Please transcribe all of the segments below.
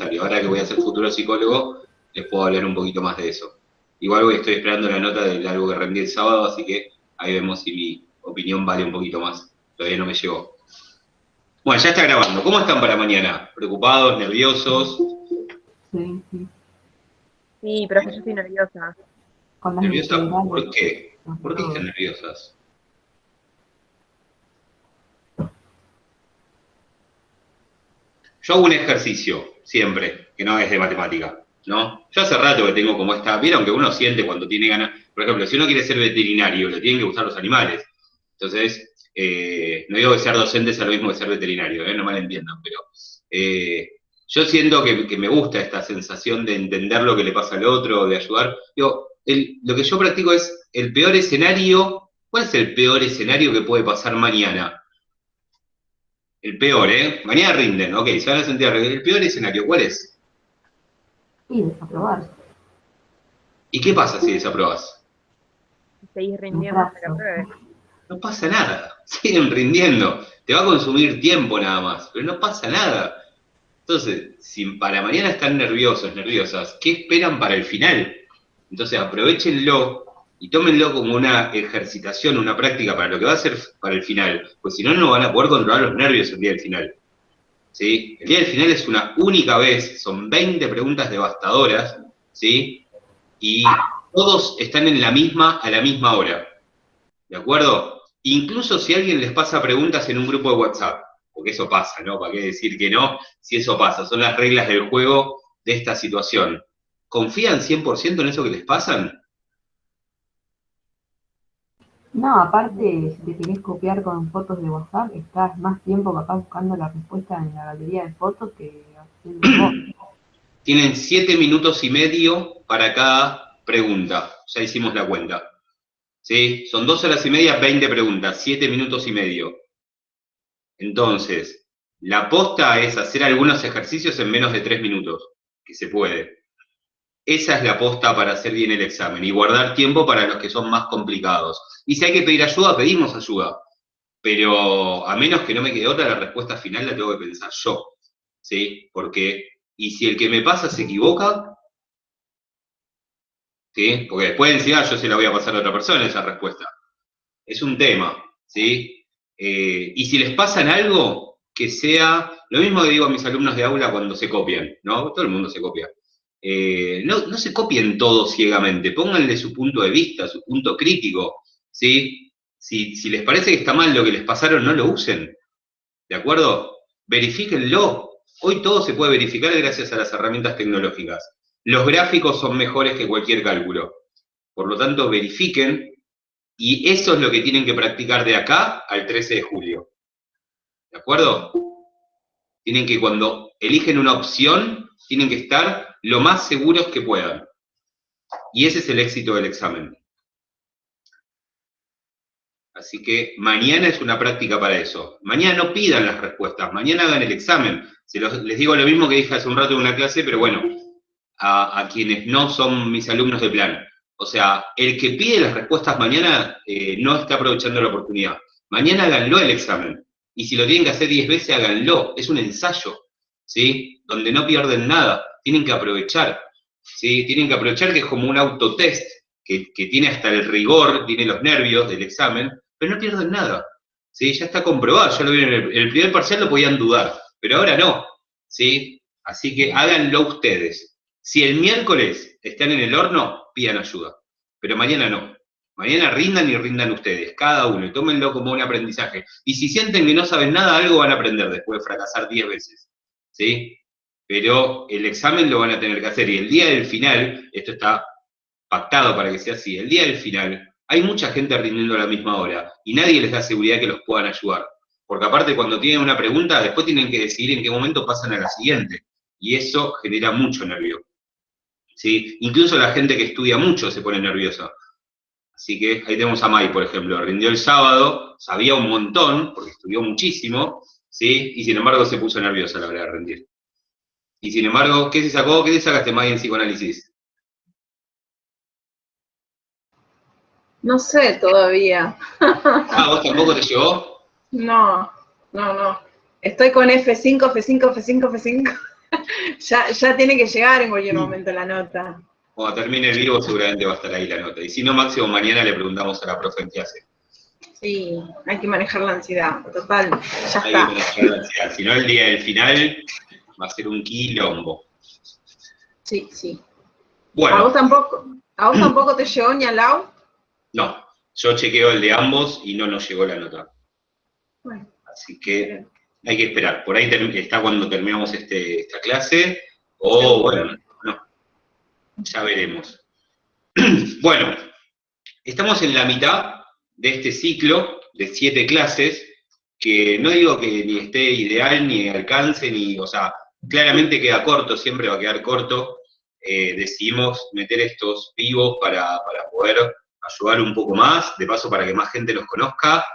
Ahora que voy a ser futuro psicólogo, les puedo hablar un poquito más de eso. Igual hoy estoy esperando la nota de algo que rendí el sábado, así que ahí vemos si mi opinión vale un poquito más. Todavía no me llegó. Bueno, ya está grabando. ¿Cómo están para mañana? ¿Preocupados, nerviosos? Sí, sí. Sí, profe, yo estoy nerviosa. Con las ¿Nerviosas? integrales. ¿Por qué? Con ¿Por qué están todo. nerviosas? Yo hago un ejercicio, siempre, que no es de matemática, ¿no? Yo hace rato que tengo como esta, vieron que uno siente cuando tiene ganas, por ejemplo, si uno quiere ser veterinario, le tienen que gustar los animales. Entonces, no digo que ser docente sea lo mismo que ser veterinario, no mal entiendan, pero yo siento que me gusta esta sensación de entender lo que le pasa al otro, de ayudar. Digo, lo que yo practico es el peor escenario. ¿Cuál es el peor escenario que puede pasar mañana? El peor, ¿eh? Mañana rinden, ok, se van a sentir el peor escenario, ¿cuál es? Y desaprobar. ¿Y qué pasa si desaprobas? Seguís Un rindiendo hasta que fracaso. apruebes. No pasa nada, siguen rindiendo. Te va a consumir tiempo nada más, pero no pasa nada. Entonces, si para mañana están nerviosos, nerviosas, ¿qué esperan para el final? Entonces, aprovechenlo y tómenlo como una ejercitación, una práctica para lo que va a ser para el final, pues si no, no van a poder controlar los nervios el día del final. ¿Sí? El día del final es una única vez, son 20 preguntas devastadoras, ¿sí? Y todos están en la misma a la misma hora, ¿de acuerdo? Incluso si alguien les pasa preguntas en un grupo de WhatsApp, porque eso pasa, ¿no? ¿Para qué decir que no? Si eso pasa, son las reglas del juego de esta situación. ¿Confían 100% en eso que les pasan? No, aparte, si te querés copiar con fotos de WhatsApp, estás más tiempo capaz buscando la respuesta en la galería de fotos que haciendo vos. Tienen 7 minutos y medio para cada pregunta. Ya hicimos la cuenta. ¿Sí? Son 2 horas y media, 20 preguntas, 7 minutos y medio. Entonces, la posta es hacer algunos ejercicios en menos de 3 minutos, que se puede. Esa es la posta para hacer bien el examen y guardar tiempo para los que son más complicados. Y si hay que pedir ayuda, pedimos ayuda. Pero a menos que no me quede otra, la respuesta final la tengo que pensar yo. ¿Sí? Porque, y si el que me pasa se equivoca, ¿sí? Porque después encima yo se la voy a pasar a otra persona esa respuesta. Es un tema, ¿sí? Y si les pasan algo, que sea lo mismo que digo a mis alumnos de aula cuando se copian, ¿no? Todo el mundo se copia. No se copien todo ciegamente, pónganle su punto de vista, su punto crítico, ¿sí? Si les parece que está mal lo que les pasaron, no lo usen, ¿de acuerdo? Verifíquenlo. Hoy todo se puede verificar gracias a las herramientas tecnológicas. Los gráficos son mejores que cualquier cálculo. Por lo tanto, verifiquen y eso es lo que tienen que practicar de acá al 13 de julio. ¿De acuerdo? Tienen que, cuando eligen una opción, tienen que estar lo más seguros que puedan. Y ese es el éxito del examen. Así que mañana es una práctica para eso. Mañana no pidan las respuestas, mañana hagan el examen. Les digo lo mismo que dije hace un rato en una clase, pero bueno, a quienes no son mis alumnos de plan. O sea, el que pide las respuestas mañana no está aprovechando la oportunidad. Mañana háganlo el examen. Y si lo tienen que hacer 10 veces, háganlo. Es un ensayo, ¿sí? Donde no pierden nada. Tienen que aprovechar, ¿sí? Tienen que aprovechar que es como un autotest, que tiene hasta el rigor, tiene los nervios del examen, pero no pierden nada, ¿sí? Ya está comprobado, ya lo vieron en el primer parcial, lo podían dudar, pero ahora no, ¿sí? Así que háganlo ustedes. Si el miércoles están en el horno, pidan ayuda, pero mañana no. Mañana rindan y rindan ustedes, cada uno, y tómenlo como un aprendizaje. Y si sienten que no saben nada, algo van a aprender después de fracasar 10 veces, ¿sí? Pero el examen lo van a tener que hacer, y el día del final, esto está pactado para que sea así, el día del final, hay mucha gente rindiendo a la misma hora, y nadie les da seguridad que los puedan ayudar. Porque aparte, cuando tienen una pregunta, después tienen que decidir en qué momento pasan a la siguiente, y eso genera mucho nervio, ¿sí? Incluso la gente que estudia mucho se pone nerviosa. Así que ahí tenemos a Mai, por ejemplo, rindió el sábado, sabía un montón, porque estudió muchísimo, ¿sí? Y sin embargo se puso nerviosa a la hora de rendir. Y sin embargo, ¿qué se sacó? ¿Qué te sacaste, Mai, en psicoanálisis? No sé todavía. Ah, ¿vos tampoco te llegó? No. Estoy con F5, F5, F5, F5. Ya tiene que llegar en cualquier momento la nota. Cuando termine el vivo seguramente va a estar ahí la nota. Y si no, máximo mañana le preguntamos a la profe en clase. Sí, hay que manejar la ansiedad. Total, ya Hay que está. manejar la ansiedad. Si no, el día del final va a ser un quilombo. Sí, sí. Bueno. ¿A vos tampoco te llegó ni al Lau? No, yo chequeo el de ambos y no nos llegó la nota. Bueno. Así que hay que esperar. Por ahí está cuando terminamos esta clase. O bueno, no. Ya veremos. Bueno, estamos en la mitad de este ciclo de 7 clases, que no digo que ni esté ideal, ni alcance, o sea, claramente queda corto, siempre va a quedar corto. Decidimos meter estos vivos para poder ayudar un poco más, de paso para que más gente los conozca.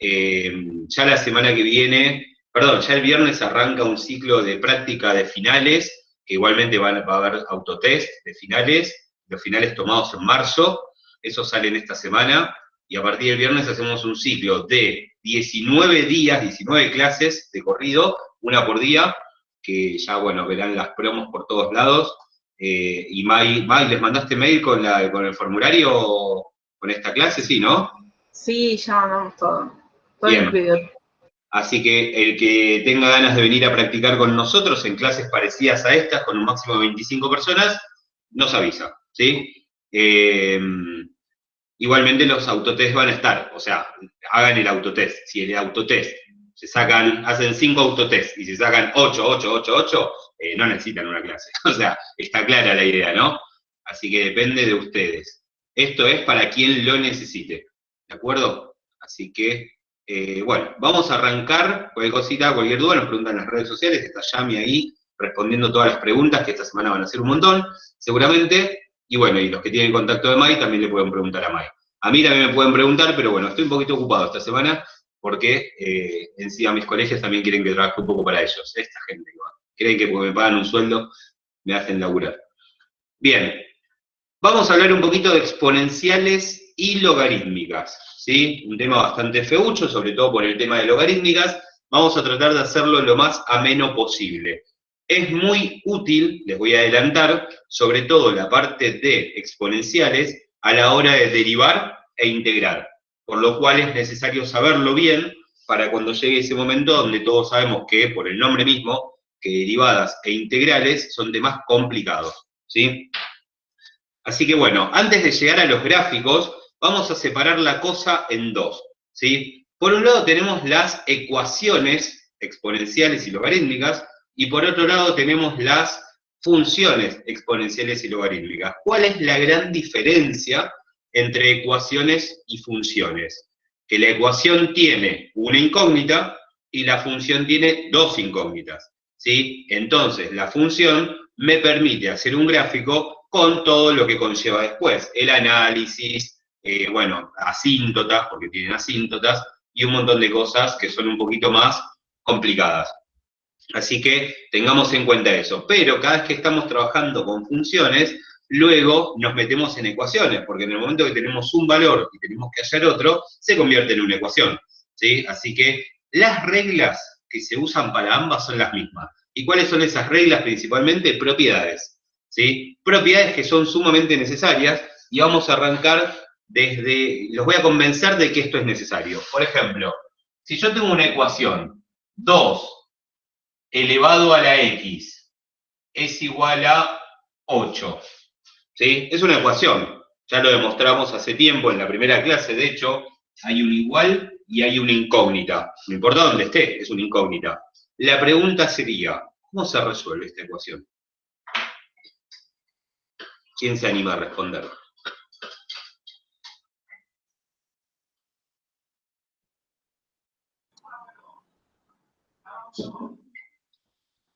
Ya la semana que viene, ya el viernes arranca un ciclo de práctica de finales, que igualmente va a haber autotest de finales, los finales tomados en marzo, eso sale en esta semana, y a partir del viernes hacemos un ciclo de 19 días, 19 clases de corrido, una por día, que ya, bueno, verán las promos por todos lados. Y May, ¿les mandaste mail con el formulario con esta clase? Sí, ¿no? Sí, ya mandamos todo. Todo Bien. incluido. Así que el que tenga ganas de venir a practicar con nosotros en clases parecidas a estas, con un máximo de 25 personas, nos avisa, ¿sí? Igualmente los autotest van a estar, o sea, hagan el autotest. Si el autotest hacen 5 autotest y se sacan 8, no necesitan una clase. O sea, está clara la idea, ¿no? Así que depende de ustedes. Esto es para quien lo necesite, ¿de acuerdo? Así que, bueno, vamos a arrancar. Cualquier cosita, cualquier duda, nos preguntan en las redes sociales, está Yami ahí respondiendo todas las preguntas, que esta semana van a ser un montón, seguramente. Y bueno, y los que tienen contacto de May también le pueden preguntar a May. A mí también me pueden preguntar, pero bueno, estoy un poquito ocupado esta semana, porque encima mis colegios también quieren que trabaje un poco para ellos. Esta gente creen que porque me pagan un sueldo, me hacen laburar. Bien, vamos a hablar un poquito de exponenciales y logarítmicas, ¿sí? Un tema bastante feucho, sobre todo por el tema de logarítmicas. Vamos a tratar de hacerlo lo más ameno posible. Es muy útil, les voy a adelantar, sobre todo la parte de exponenciales, a la hora de derivar e integrar, por lo cual es necesario saberlo bien para cuando llegue ese momento donde todos sabemos que, por el nombre mismo, que derivadas e integrales son temas complicados, ¿sí? Así que bueno, antes de llegar a los gráficos, vamos a separar la cosa en dos, ¿sí? Por un lado tenemos las ecuaciones exponenciales y logarítmicas, y por otro lado tenemos las funciones exponenciales y logarítmicas. ¿Cuál es la gran diferencia entre ecuaciones y funciones? Que la ecuación tiene una incógnita y la función tiene dos incógnitas, ¿sí? Entonces, la función me permite hacer un gráfico con todo lo que conlleva después, el análisis, bueno, asíntotas, porque tienen asíntotas, y un montón de cosas que son un poquito más complicadas. Así que tengamos en cuenta eso. Pero cada vez que estamos trabajando con funciones, luego nos metemos en ecuaciones, porque en el momento que tenemos un valor y tenemos que hallar otro, se convierte en una ecuación, ¿sí? Así que las reglas que se usan para ambas son las mismas. ¿Y cuáles son esas reglas? Principalmente propiedades, ¿sí? Propiedades que son sumamente necesarias, y vamos a arrancar los voy a convencer de que esto es necesario. Por ejemplo, si yo tengo una ecuación, 2 elevado a la x es igual a 8, ¿sí? Es una ecuación, ya lo demostramos hace tiempo en la primera clase, de hecho, hay un igual y hay una incógnita. No importa dónde esté, es una incógnita. La pregunta sería, ¿cómo se resuelve esta ecuación? ¿Quién se anima a responder?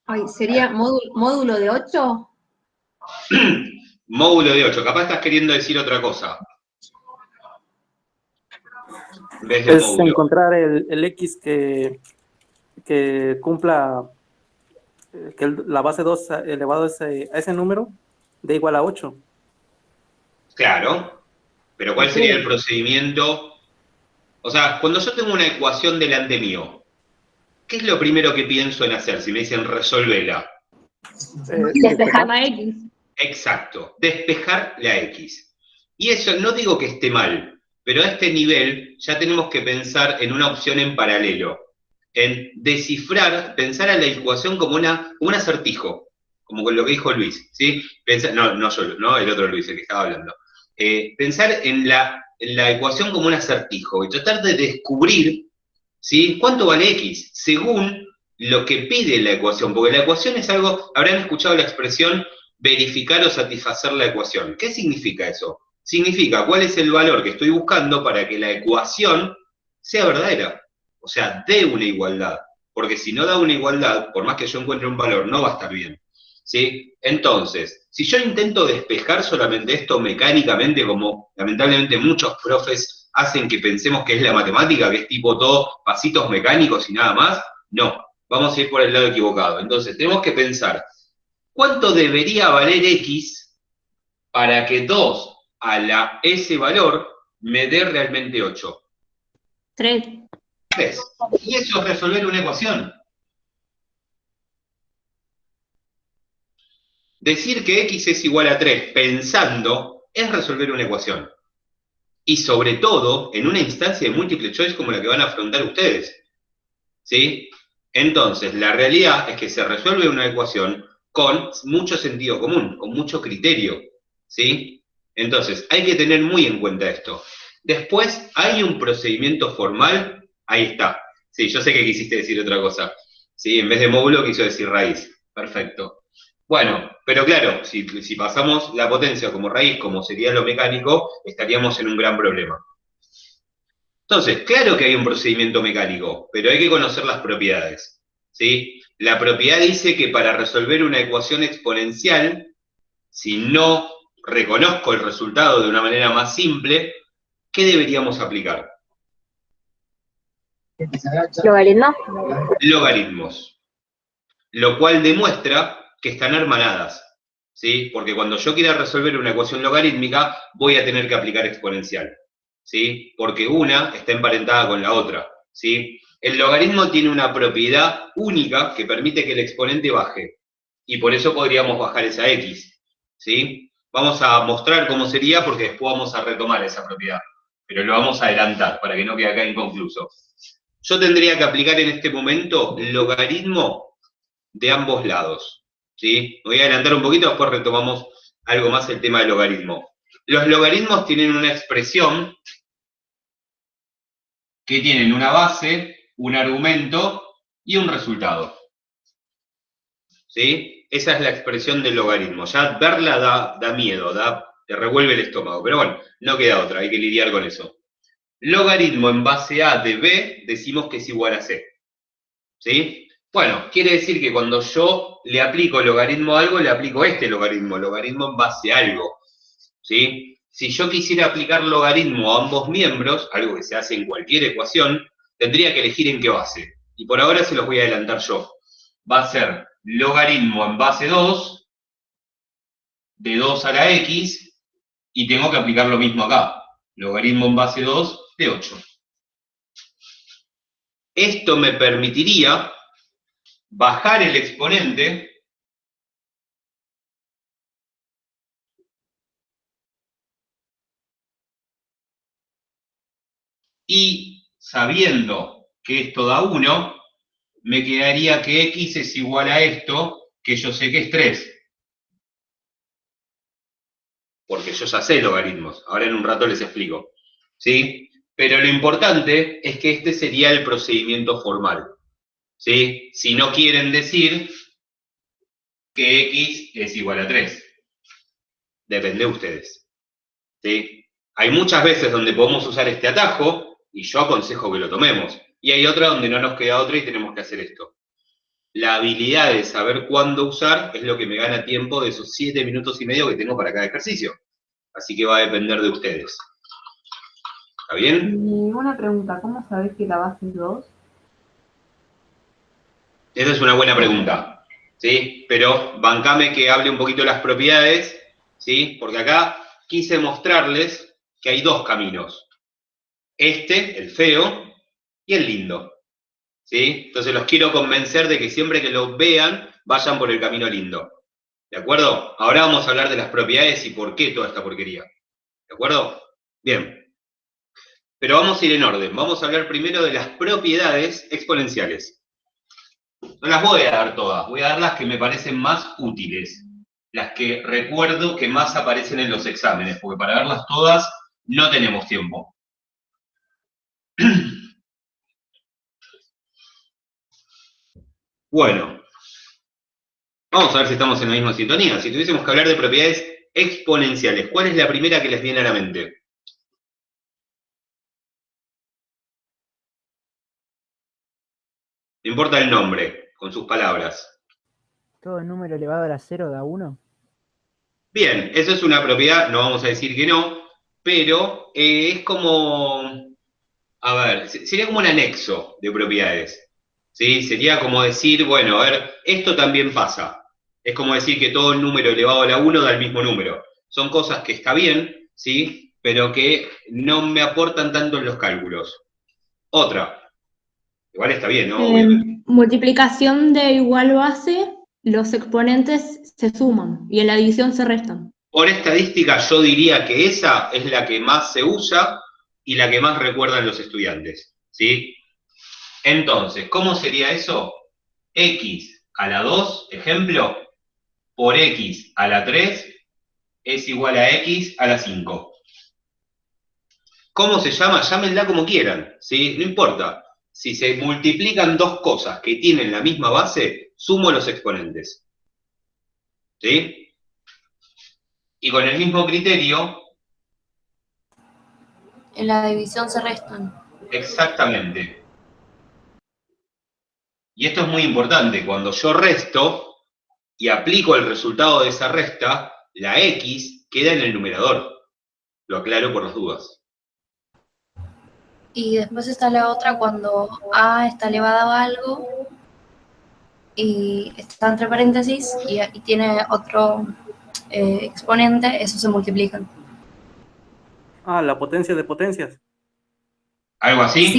Ay, ¿sería módulo de 8? Módulo de 8, capaz estás queriendo decir otra cosa. En vez de Es módulo. encontrar el X que cumpla, que la base 2 elevado a ese número de igual a 8. Claro, pero ¿cuál sería el procedimiento? O sea, cuando yo tengo una ecuación delante mío, ¿qué es lo primero que pienso en hacer si me dicen resolvela? Despejar la X. Exacto, despejar la X. Y eso no digo que esté mal, pero a este nivel ya tenemos que pensar en una opción en paralelo, en descifrar, pensar a la ecuación como un acertijo, como con lo que dijo Luis, ¿sí? No yo, ¿no? El otro Luis, el que estaba hablando. Pensar en la ecuación como un acertijo y tratar de descubrir, ¿sí? ¿Cuánto vale X? Según lo que pide la ecuación, porque la ecuación es algo, habrán escuchado la expresión verificar o satisfacer la ecuación. ¿Qué significa eso? Significa cuál es el valor que estoy buscando para que la ecuación sea verdadera, o sea, dé una igualdad, porque si no da una igualdad, por más que yo encuentre un valor, no va a estar bien, ¿sí? Entonces, si yo intento despejar solamente esto mecánicamente, como lamentablemente muchos profes hacen que pensemos que es la matemática, que es tipo todo pasitos mecánicos y nada más, no, vamos a ir por el lado equivocado. Entonces, tenemos que pensar, ¿cuánto debería valer X para que 2 a ese valor me dé realmente 8? 3. 3. Y eso es resolver una ecuación. Decir que X es igual a 3 pensando es resolver una ecuación. Y sobre todo en una instancia de múltiple choice como la que van a afrontar ustedes. ¿Sí? Entonces, la realidad es que se resuelve una ecuación con mucho sentido común, con mucho criterio. ¿Sí? Entonces, hay que tener muy en cuenta esto. Después, hay un procedimiento formal. Ahí está. Sí, yo sé que quisiste decir otra cosa. Sí, en vez de módulo quiso decir raíz. Perfecto. Bueno, pero claro, si pasamos la potencia como raíz, como sería lo mecánico, estaríamos en un gran problema. Entonces, claro que hay un procedimiento mecánico, pero hay que conocer las propiedades, ¿sí? La propiedad dice que para resolver una ecuación exponencial, si no reconozco el resultado de una manera más simple, ¿qué deberíamos aplicar? ¿Logaritmo? Logaritmos. Lo cual demuestra que están hermanadas, ¿sí? Porque cuando yo quiera resolver una ecuación logarítmica, voy a tener que aplicar exponencial, ¿sí? Porque una está emparentada con la otra, ¿sí? El logaritmo tiene una propiedad única que permite que el exponente baje, y por eso podríamos bajar esa X, ¿sí? Vamos a mostrar cómo sería porque después vamos a retomar esa propiedad, pero lo vamos a adelantar para que no quede acá inconcluso. Yo tendría que aplicar en este momento logaritmo de ambos lados, ¿sí? Me voy a adelantar un poquito, después retomamos algo más el tema del logaritmo. Los logaritmos tienen una expresión que tienen una base, un argumento y un resultado, ¿sí? Esa es la expresión del logaritmo. Ya verla da miedo, te revuelve el estómago, pero bueno, no queda otra, hay que lidiar con eso. Logaritmo en base a de b, decimos que es igual a c, ¿sí? Bueno, quiere decir que cuando yo le aplico logaritmo a algo, le aplico este logaritmo en base a algo, ¿sí? Si yo quisiera aplicar logaritmo a ambos miembros, algo que se hace en cualquier ecuación, tendría que elegir en qué base. Y por ahora se los voy a adelantar yo. Va a ser logaritmo en base 2, de 2 a la x, y tengo que aplicar lo mismo acá. Logaritmo en base 2, de 8. Esto me permitiría bajar el exponente y sabiendo que esto da 1, me quedaría que x es igual a esto, que yo sé que es 3. Porque yo ya sé logaritmos. Ahora en un rato les explico. ¿Sí? Pero lo importante es que este sería el procedimiento formal. ¿Sí? Si no quieren decir que x es igual a 3. Depende de ustedes. ¿Sí? Hay muchas veces donde podemos usar este atajo y yo aconsejo que lo tomemos. Y hay otra donde no nos queda otra y tenemos que hacer esto. La habilidad de saber cuándo usar es lo que me gana tiempo de esos 7 minutos y medio que tengo para cada ejercicio. Así que va a depender de ustedes. ¿Está bien? Y una pregunta, ¿cómo sabés que la base es 2? Esa es una buena pregunta, ¿sí? Pero bancame que hable un poquito de las propiedades, ¿sí? Porque acá quise mostrarles que hay dos caminos. Este, el feo, y el lindo, ¿sí? Entonces los quiero convencer de que siempre que lo vean, vayan por el camino lindo. ¿De acuerdo? Ahora vamos a hablar de las propiedades y por qué toda esta porquería. ¿De acuerdo? Bien. Pero vamos a ir en orden. Vamos a hablar primero de las propiedades exponenciales. No las voy a dar todas, voy a dar las que me parecen más útiles. Las que recuerdo que más aparecen en los exámenes, porque para verlas todas no tenemos tiempo. Bueno, vamos a ver si estamos en la misma sintonía. Si tuviésemos que hablar de propiedades exponenciales, ¿cuál es la primera que les viene a la mente? No importa el nombre, con sus palabras. ¿Todo número elevado a la 0 da 1? Bien, eso es una propiedad, no vamos a decir que no, pero es como, a ver, sería como un anexo de propiedades, ¿sí? Sería como decir, bueno, a ver, esto también pasa. Es como decir que todo número elevado a la 1 da el mismo número. Son cosas que está bien, ¿sí? Pero que no me aportan tanto en los cálculos. Otra, igual está bien, ¿no? Obviamente. Multiplicación de igual base, los exponentes se suman y en la división se restan. Por estadística yo diría que esa es la que más se usa y la que más recuerdan los estudiantes, ¿sí? Entonces, ¿cómo sería eso? X a la 2, ejemplo, por X a la 3 es igual a X a la 5. ¿Cómo se llama? Llámenla como quieran, ¿sí? No importa. Si se multiplican dos cosas que tienen la misma base, sumo los exponentes. ¿Sí? Y con el mismo criterio, En la división se restan. exactamente. Y esto es muy importante. Cuando yo resto y aplico el resultado de esa resta, la X queda en el numerador. Lo aclaro por las dudas. Y después está la otra cuando A está elevado a algo y está entre paréntesis y tiene otro exponente, eso se multiplican. Ah, la potencia de potencias. ¿Algo así? Sí,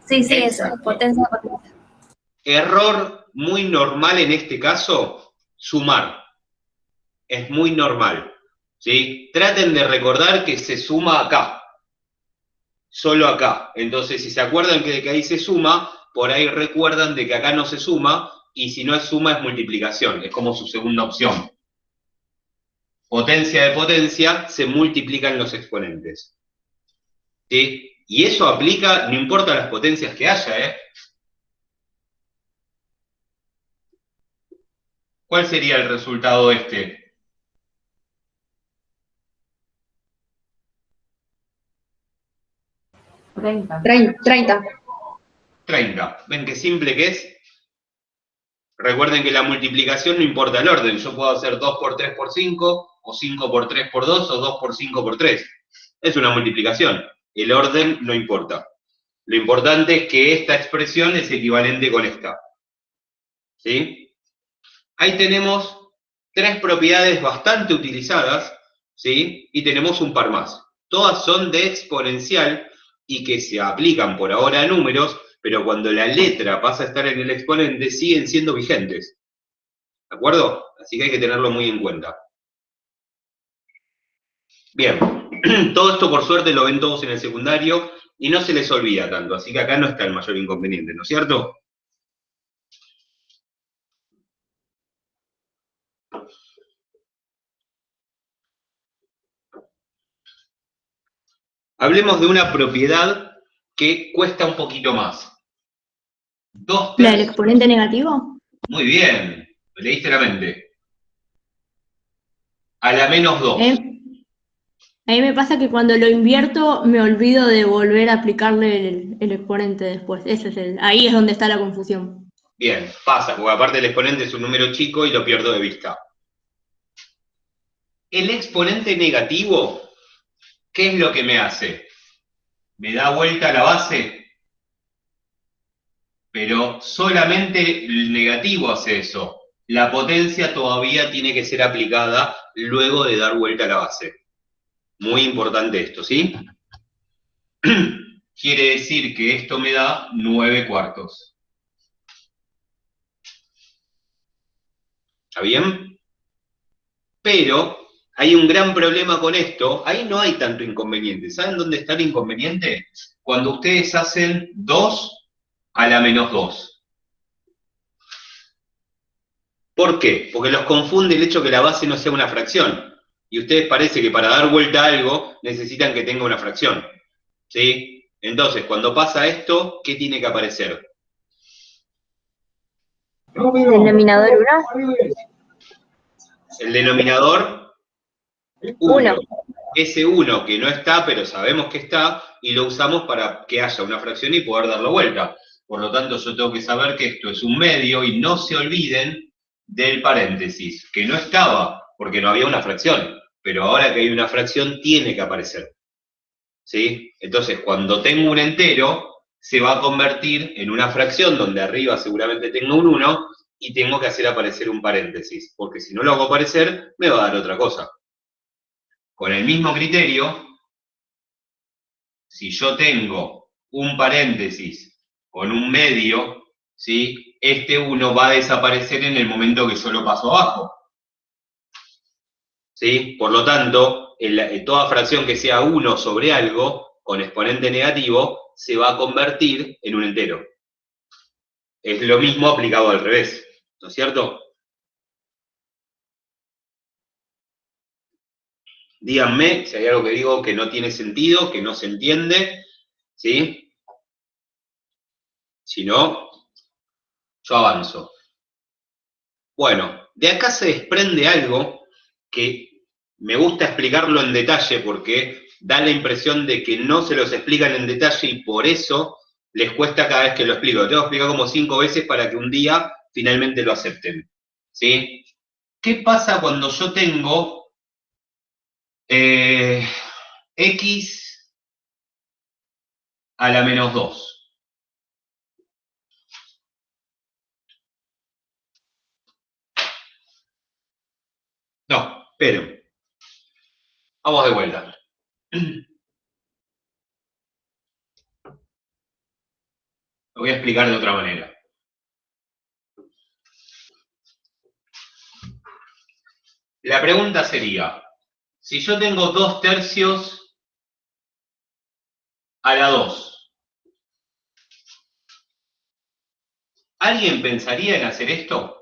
sí, eso, Exacto. potencia, potencia. Error muy normal en este caso, sumar. Es muy normal, ¿sí? Traten de recordar que se suma acá, solo acá. Entonces, si se acuerdan que ahí se suma, por ahí recuerdan de que acá no se suma, y si no es suma es multiplicación, es como su segunda opción. Potencia de potencia, se multiplican los exponentes. ¿Sí? Y eso aplica, no importa las potencias que haya, ¿eh? ¿Cuál sería el resultado este? Treinta. 30. 30. ¿Ven qué simple que es? Recuerden que la multiplicación no importa el orden. Yo puedo hacer 2 por 3 por 5, o 5 por 3 por 2, o 2 por 5 por 3. Es una multiplicación. El orden no importa. Lo importante es que esta expresión es equivalente con esta. ¿Sí? Ahí tenemos tres propiedades bastante utilizadas, ¿sí? Y tenemos un par más. Todas son de exponencial y que se aplican por ahora a números, pero cuando la letra pasa a estar en el exponente siguen siendo vigentes. ¿De acuerdo? Así que hay que tenerlo muy en cuenta. Bien, todo esto por suerte lo ven todos en el secundario y no se les olvida tanto, así que acá no está el mayor inconveniente, ¿no es cierto? Hablemos de una propiedad que cuesta un poquito más. ¿La del exponente negativo? Muy bien, me leíste la mente. A la menos 2. A mí me pasa que cuando lo invierto me olvido de volver a aplicarle el exponente después. Ahí es donde está la confusión. Bien, pasa, porque aparte el exponente es un número chico y lo pierdo de vista. El exponente negativo, ¿qué es lo que me hace? Me da vuelta a la base, pero solamente el negativo hace eso. La potencia todavía tiene que ser aplicada luego de dar vuelta a la base. Muy importante esto, ¿sí? Quiere decir que esto me da 9 cuartos. ¿Está bien? Pero hay un gran problema con esto. Ahí no hay tanto inconveniente. ¿Saben dónde está el inconveniente? Cuando ustedes hacen 2 a la menos 2. ¿Por qué? Porque los confunde el hecho que la base no sea una fracción. Y ustedes parece que para dar vuelta a algo necesitan que tenga una fracción. ¿Sí? Entonces, cuando pasa esto, ¿qué tiene que aparecer? Denominador 1. El denominador 1. Uno. Ese 1 que no está, pero sabemos que está, y lo usamos para que haya una fracción y poder darlo vuelta. Por lo tanto, yo tengo que saber que esto es un medio, y no se olviden del paréntesis, que no estaba, porque no había una fracción, pero ahora que hay una fracción, tiene que aparecer. ¿Sí? Entonces, cuando tengo un entero, se va a convertir en una fracción, donde arriba seguramente tengo un 1, y tengo que hacer aparecer un paréntesis, porque si no lo hago aparecer, me va a dar otra cosa. Con el mismo criterio, si yo tengo un paréntesis con un medio, ¿sí? Este 1 va a desaparecer en el momento que yo lo paso abajo. ¿Sí? Por lo tanto, toda fracción que sea 1 sobre algo, con exponente negativo, se va a convertir en un entero. Es lo mismo aplicado al revés, ¿no es cierto? Díganme si hay algo que digo que no tiene sentido, que no se entiende, ¿sí? Si no, yo avanzo. Bueno, de acá se desprende algo que me gusta explicarlo en detalle porque da la impresión de que no se los explican en detalle y por eso les cuesta cada vez que lo explico. Lo tengo que explicar como 5 veces para que un día finalmente lo acepten, ¿sí? ¿Qué pasa cuando yo tengo x a la menos 2? No, esperen. Vamos de vuelta. Lo voy a explicar de otra manera. La pregunta sería, si yo tengo 2/3 a la 2, ¿alguien pensaría en hacer esto?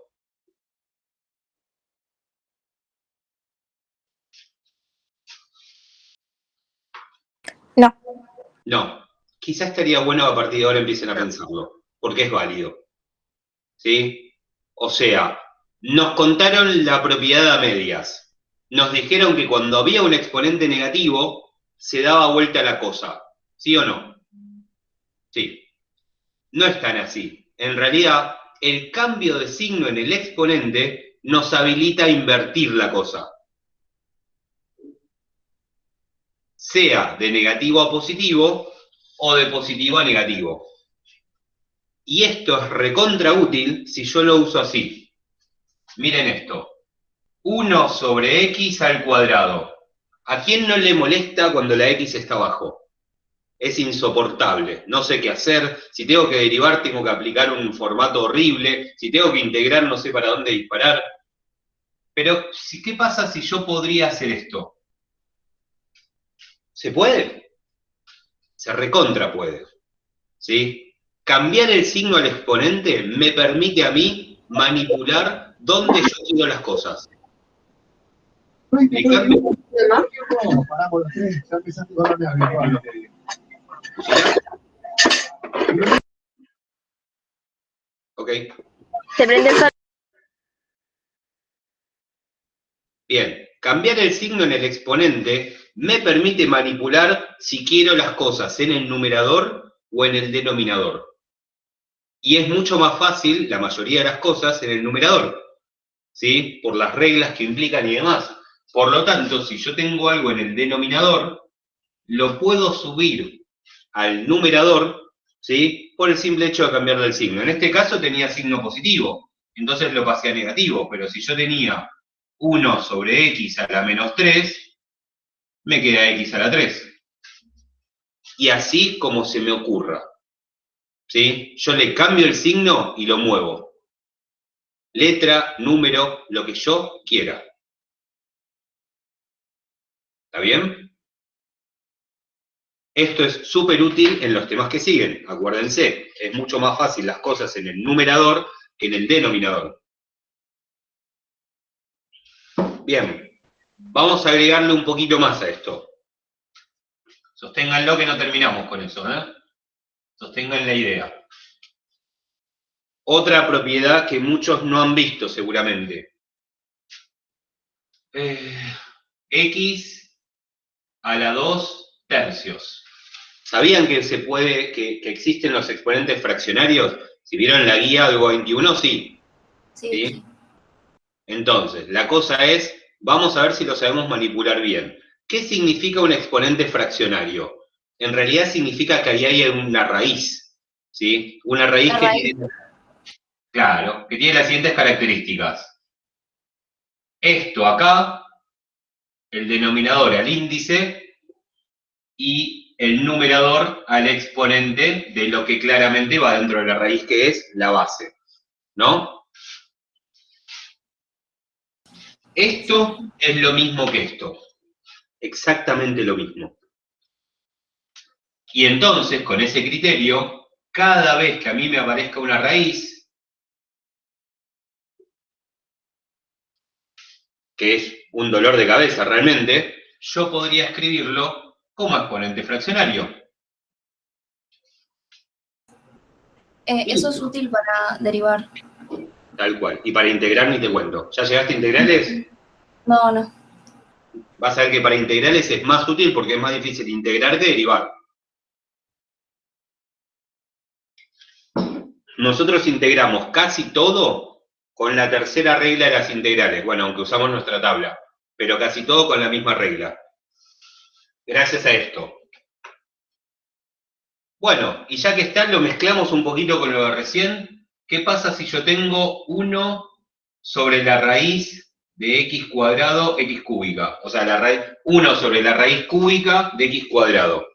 No. No. Quizás estaría bueno que a partir de ahora empiecen a pensarlo, porque es válido. ¿Sí? O sea, nos contaron la propiedad a medias. Nos dijeron que cuando había un exponente negativo, se daba vuelta la cosa. ¿Sí o no? Sí. No es tan así. En realidad, el cambio de signo en el exponente nos habilita a invertir la cosa. Sea de negativo a positivo o de positivo a negativo. Y esto es recontra útil si yo lo uso así. Miren esto. 1 sobre x al cuadrado. ¿A quién no le molesta cuando la x está abajo? Es insoportable, no sé qué hacer, si tengo que derivar tengo que aplicar un formato horrible, si tengo que integrar no sé para dónde disparar. Pero, ¿qué pasa si yo podría hacer esto? ¿Se puede? Se recontra puede, ¿sí? Cambiar el signo al exponente me permite a mí manipular dónde yo quiero las cosas. Ok. Se prende el sol. Bien, cambiar el signo en el exponente me permite manipular si quiero las cosas en el numerador o en el denominador. Y es mucho más fácil, la mayoría de las cosas, en el numerador, ¿sí? Por las reglas que implican y demás. Por lo tanto, si yo tengo algo en el denominador, lo puedo subir al numerador, ¿sí? Por el simple hecho de cambiarle el signo. En este caso tenía signo positivo, entonces lo pasé a negativo, pero si yo tenía 1 sobre x a la menos 3, me queda x a la 3. Y así como se me ocurra, ¿sí? Yo le cambio el signo y lo muevo. letra, número, lo que yo quiera. ¿Está bien? Esto es súper útil en los temas que siguen. Acuérdense, es mucho más fácil las cosas en el numerador que en el denominador. Bien, vamos a agregarle un poquito más a esto. Sosténganlo que no terminamos con eso, ¿eh? Sostengan la idea. Otra propiedad que muchos no han visto seguramente. X a la 2 tercios. ¿Sabían que se puede, que existen los exponentes fraccionarios? Si vieron la guía del 21, sí. ¿Sí? Entonces, la cosa es, vamos a ver si lo sabemos manipular bien. ¿Qué significa un exponente fraccionario? En realidad significa que ahí hay una raíz, ¿sí? Una raíz que tiene, claro, que tiene las siguientes características. Esto acá, el denominador al índice y el numerador al exponente de lo que claramente va dentro de la raíz, que es la base, ¿no? Esto es lo mismo que esto. Exactamente lo mismo. Y entonces, con ese criterio, cada vez que a mí me aparezca una raíz, que es un dolor de cabeza realmente, yo podría escribirlo como exponente fraccionario. Eso es útil para derivar. Tal cual. Y para integrar ni te cuento. ¿Ya llegaste a integrales? No, no. Vas a ver que para integrales es más útil porque es más difícil integrar que derivar. Nosotros integramos casi todo con la tercera regla de las integrales. Bueno, aunque usamos nuestra tabla, pero casi todo con la misma regla. Gracias a esto. Bueno, y ya que está, lo mezclamos un poquito con lo de recién. ¿Qué pasa si yo tengo 1 sobre la raíz de x cuadrado, x cúbica? O sea, 1 sobre la raíz cúbica de x cuadrado.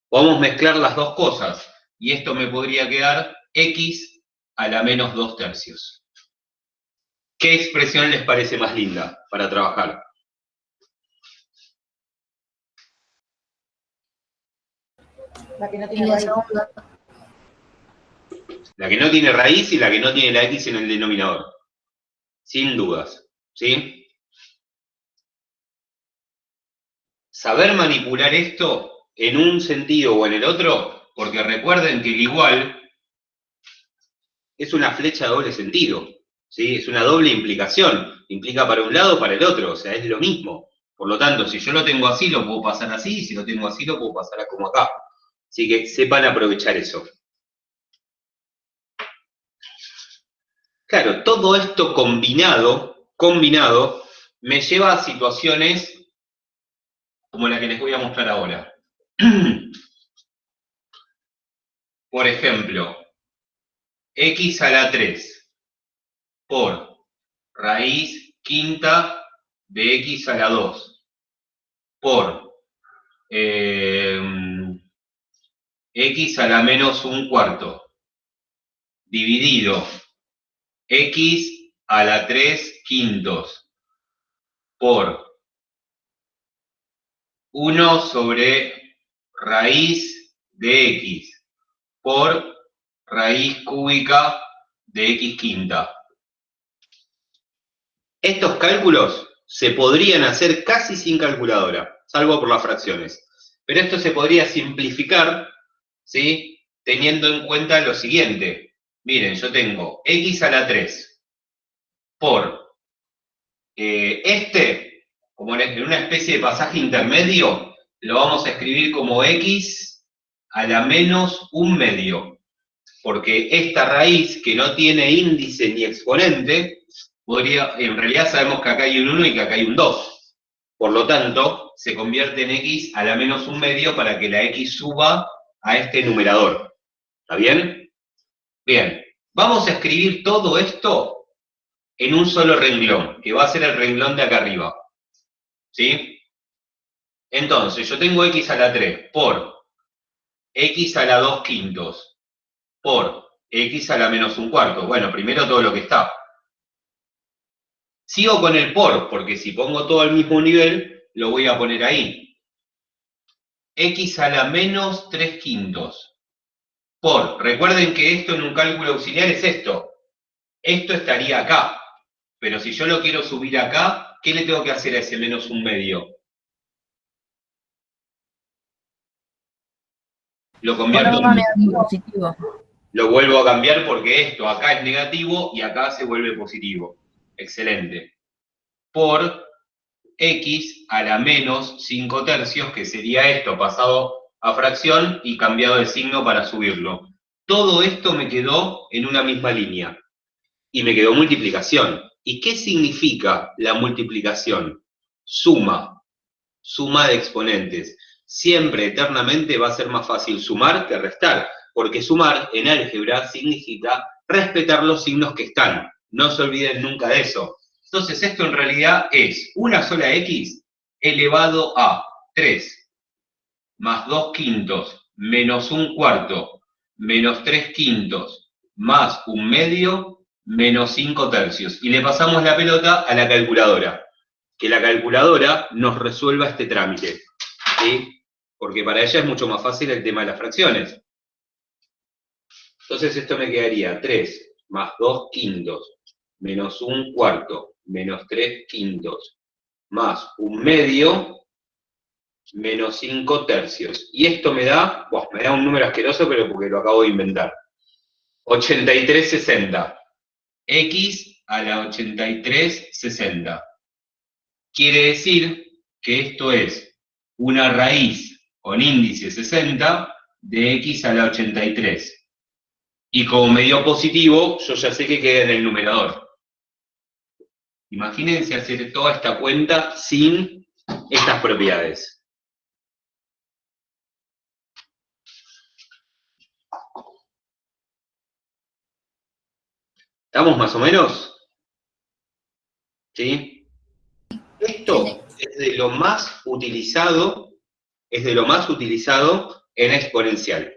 Podemos mezclar las dos cosas. Y esto me podría quedar x a la menos 2 tercios. ¿Qué expresión les parece más linda para trabajar? La que no Y tiene la raíz. segunda. La que no tiene raíz y la que no tiene la x en el denominador. Sin dudas. ¿Sí? Saber manipular esto en un sentido o en el otro, porque recuerden que el igual es una flecha de doble sentido. ¿Sí? Es una doble implicación. Implica para un lado o para el otro. O sea, es lo mismo. Por lo tanto, si yo lo tengo así, lo puedo pasar así. Y si lo tengo así, lo puedo pasar como acá. Así que sepan aprovechar eso. Claro, todo esto combinado, me lleva a situaciones como la que les voy a mostrar ahora. Por ejemplo, x a la 3 por raíz quinta de x a la 2 por x a la menos 1/4 dividido x a la 3 quintos por 1 sobre raíz de x por raíz cúbica de x quinta. Estos cálculos se podrían hacer casi sin calculadora, salvo por las fracciones. Pero esto se podría simplificar, ¿sí? Teniendo en cuenta lo siguiente. Miren, yo tengo x a la 3 por como en una especie de pasaje intermedio, lo vamos a escribir como x a la menos 1/2. Porque esta raíz, que no tiene índice ni exponente, en realidad sabemos que acá hay un 1 y que acá hay un 2. Por lo tanto, se convierte en x a la menos 1/2 para que la x suba a este numerador. ¿Está bien? Bien. Vamos a escribir todo esto en un solo renglón, que va a ser el renglón de acá arriba. ¿Sí? Entonces, yo tengo x a la 3 por x a la 2 quintos por x a la menos 1/4. Bueno, primero todo lo que está. Sigo con el por, porque si pongo todo al mismo nivel, lo voy a poner ahí. X a la menos 3/5 por, recuerden que esto en un cálculo auxiliar es esto. Esto estaría acá. Pero si yo lo quiero subir acá, ¿qué le tengo que hacer a ese menos 1/2? Lo convierto Ponerlo en negativo. Positivo. Lo vuelvo a cambiar porque esto acá es negativo y acá se vuelve positivo. Excelente. Por x a la menos 5/3, que sería esto pasado a fracción y cambiado de signo para subirlo. Todo esto me quedó en una misma línea. Y me quedó multiplicación. ¿Y qué significa la multiplicación? Suma. Suma de exponentes. Siempre, eternamente, va a ser más fácil sumar que restar, porque sumar en álgebra significa respetar los signos que están. No se olviden nunca de eso. Entonces, esto en realidad es una sola x elevado a 3 más 2/5 menos 1/4 menos 3/5 más 1/2 menos 5/3. Y le pasamos la pelota a la calculadora. Que la calculadora nos resuelva este trámite, ¿sí? Porque para ella es mucho más fácil el tema de las fracciones. Entonces esto me quedaría 3 más 2/5 menos 1/4 menos 3/5 más 1/2 menos 5/3. Y esto me da un número asqueroso, pero porque lo acabo de inventar. 83/60. X a la 83/60. Quiere decir que esto es una raíz con índice 60 de x a la 83. Y como me dio positivo, yo ya sé que queda en el numerador. Imagínense hacer toda esta cuenta sin estas propiedades. ¿Estamos más o menos? ¿Sí? Esto es de lo más utilizado, en exponencial.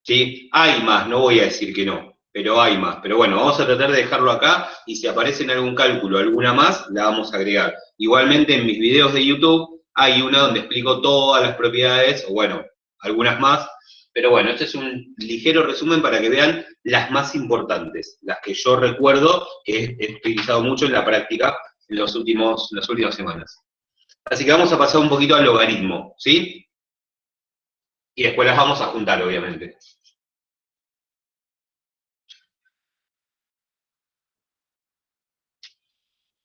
¿Sí? Hay más, no voy a decir que no, pero hay más. Pero bueno, vamos a tratar de dejarlo acá y si aparece en algún cálculo alguna más, la vamos a agregar. Igualmente en mis videos de YouTube hay una donde explico todas las propiedades, o bueno, algunas más. Pero bueno, este es un ligero resumen para que vean las más importantes, las que yo recuerdo que he utilizado mucho en la práctica en las últimas semanas. Así que vamos a pasar un poquito al logaritmo, ¿sí? Y después las vamos a juntar, obviamente.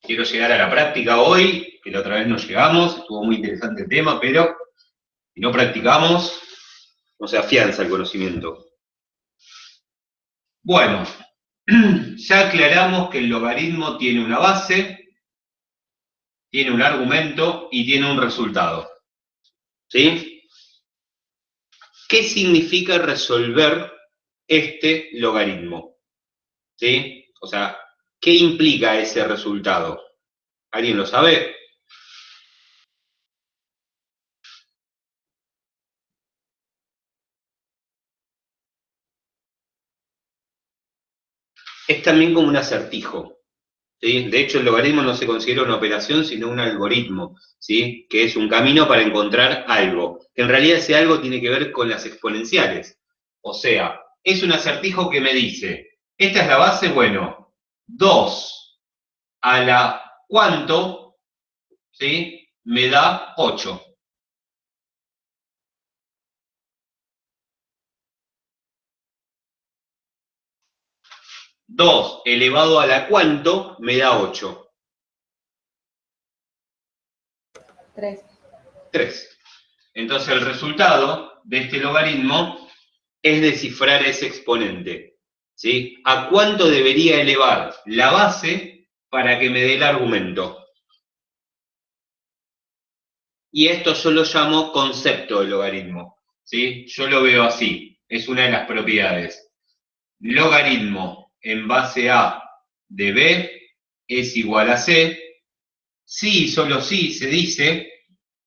Quiero llegar a la práctica hoy, que la otra vez no llegamos, estuvo muy interesante el tema, pero si no practicamos, no se afianza el conocimiento. Bueno, ya aclaramos que el logaritmo tiene una base, tiene un argumento y tiene un resultado. ¿Sí? ¿Qué significa resolver este logaritmo? ¿Sí? O sea, ¿qué implica ese resultado? ¿Alguien lo sabe? Es también como un acertijo. ¿Sí? De hecho, el logaritmo no se considera una operación, sino un algoritmo, ¿sí? Que es un camino para encontrar algo. Que en realidad ese algo tiene que ver con las exponenciales. O sea, es un acertijo que me dice, esta es la base, bueno, 2 a la ¿cuánto? ¿Sí? Me da 8. ¿2 elevado a la cuánto? Me da 8. 3. 3. Entonces el resultado de este logaritmo es descifrar ese exponente. ¿Sí? ¿A cuánto debería elevar la base para que me dé el argumento? Y esto yo lo llamo concepto de logaritmo. ¿Sí? Yo lo veo así, es una de las propiedades. Logaritmo en base a de b es igual a c. Si, solo si, se dice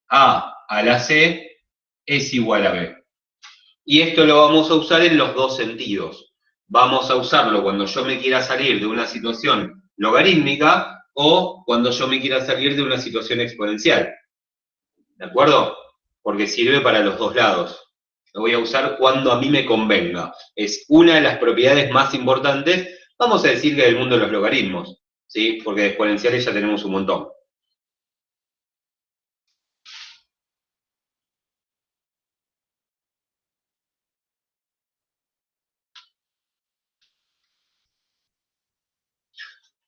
a la c es igual a b. Y esto lo vamos a usar en los dos sentidos. Vamos a usarlo cuando yo me quiera salir de una situación logarítmica o cuando yo me quiera salir de una situación exponencial. ¿De acuerdo? Porque sirve para los dos lados. Lo voy a usar cuando a mí me convenga. Es una de las propiedades más importantes, vamos a decir que del mundo de los logaritmos, ¿sí? Porque de exponenciales ya tenemos un montón.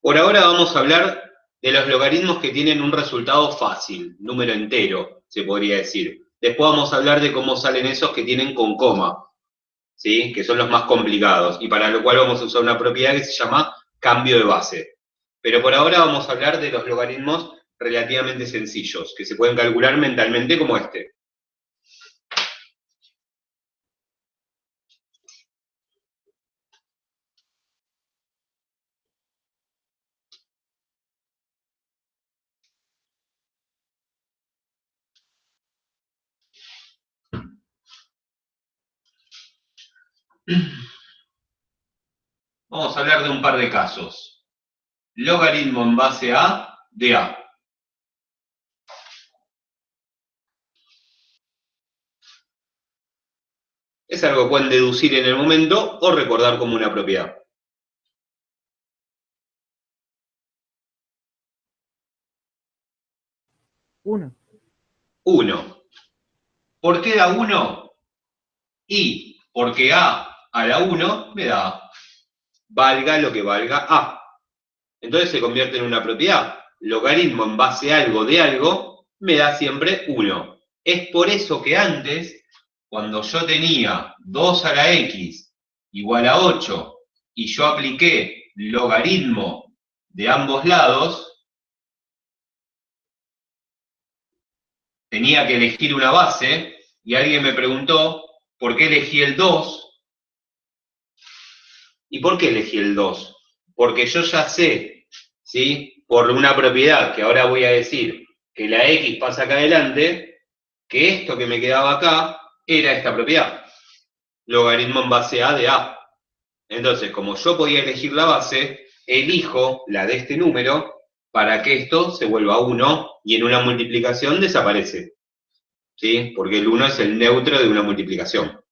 Por ahora vamos a hablar de los logaritmos que tienen un resultado fácil, número entero, se podría decir. Después vamos a hablar de cómo salen esos que tienen con coma, ¿sí? Que son los más complicados, y para lo cual vamos a usar una propiedad que se llama cambio de base. Pero por ahora vamos a hablar de los logaritmos relativamente sencillos, que se pueden calcular mentalmente como este. Vamos a hablar de un par de casos. Logaritmo en base a de a. Es algo que pueden deducir en el momento o recordar como una propiedad. Uno. 1. ¿Por qué da 1? Y porque a la 1 me da a. Valga lo que valga a. Entonces se convierte en una propiedad. Logaritmo en base a algo de algo me da siempre 1. Es por eso que antes, cuando yo tenía 2 a la x igual a 8 y yo apliqué logaritmo de ambos lados, tenía que elegir una base y alguien me preguntó por qué elegí el 2. ¿Y por qué elegí el 2? Porque yo ya sé, ¿sí? Por una propiedad que ahora voy a decir que la x pasa acá adelante, que esto que me quedaba acá era esta propiedad. Logaritmo en base a de a. Entonces, como yo podía elegir la base, elijo la de este número para que esto se vuelva 1 y en una multiplicación desaparece. ¿Sí? Porque el 1 es el neutro de una multiplicación.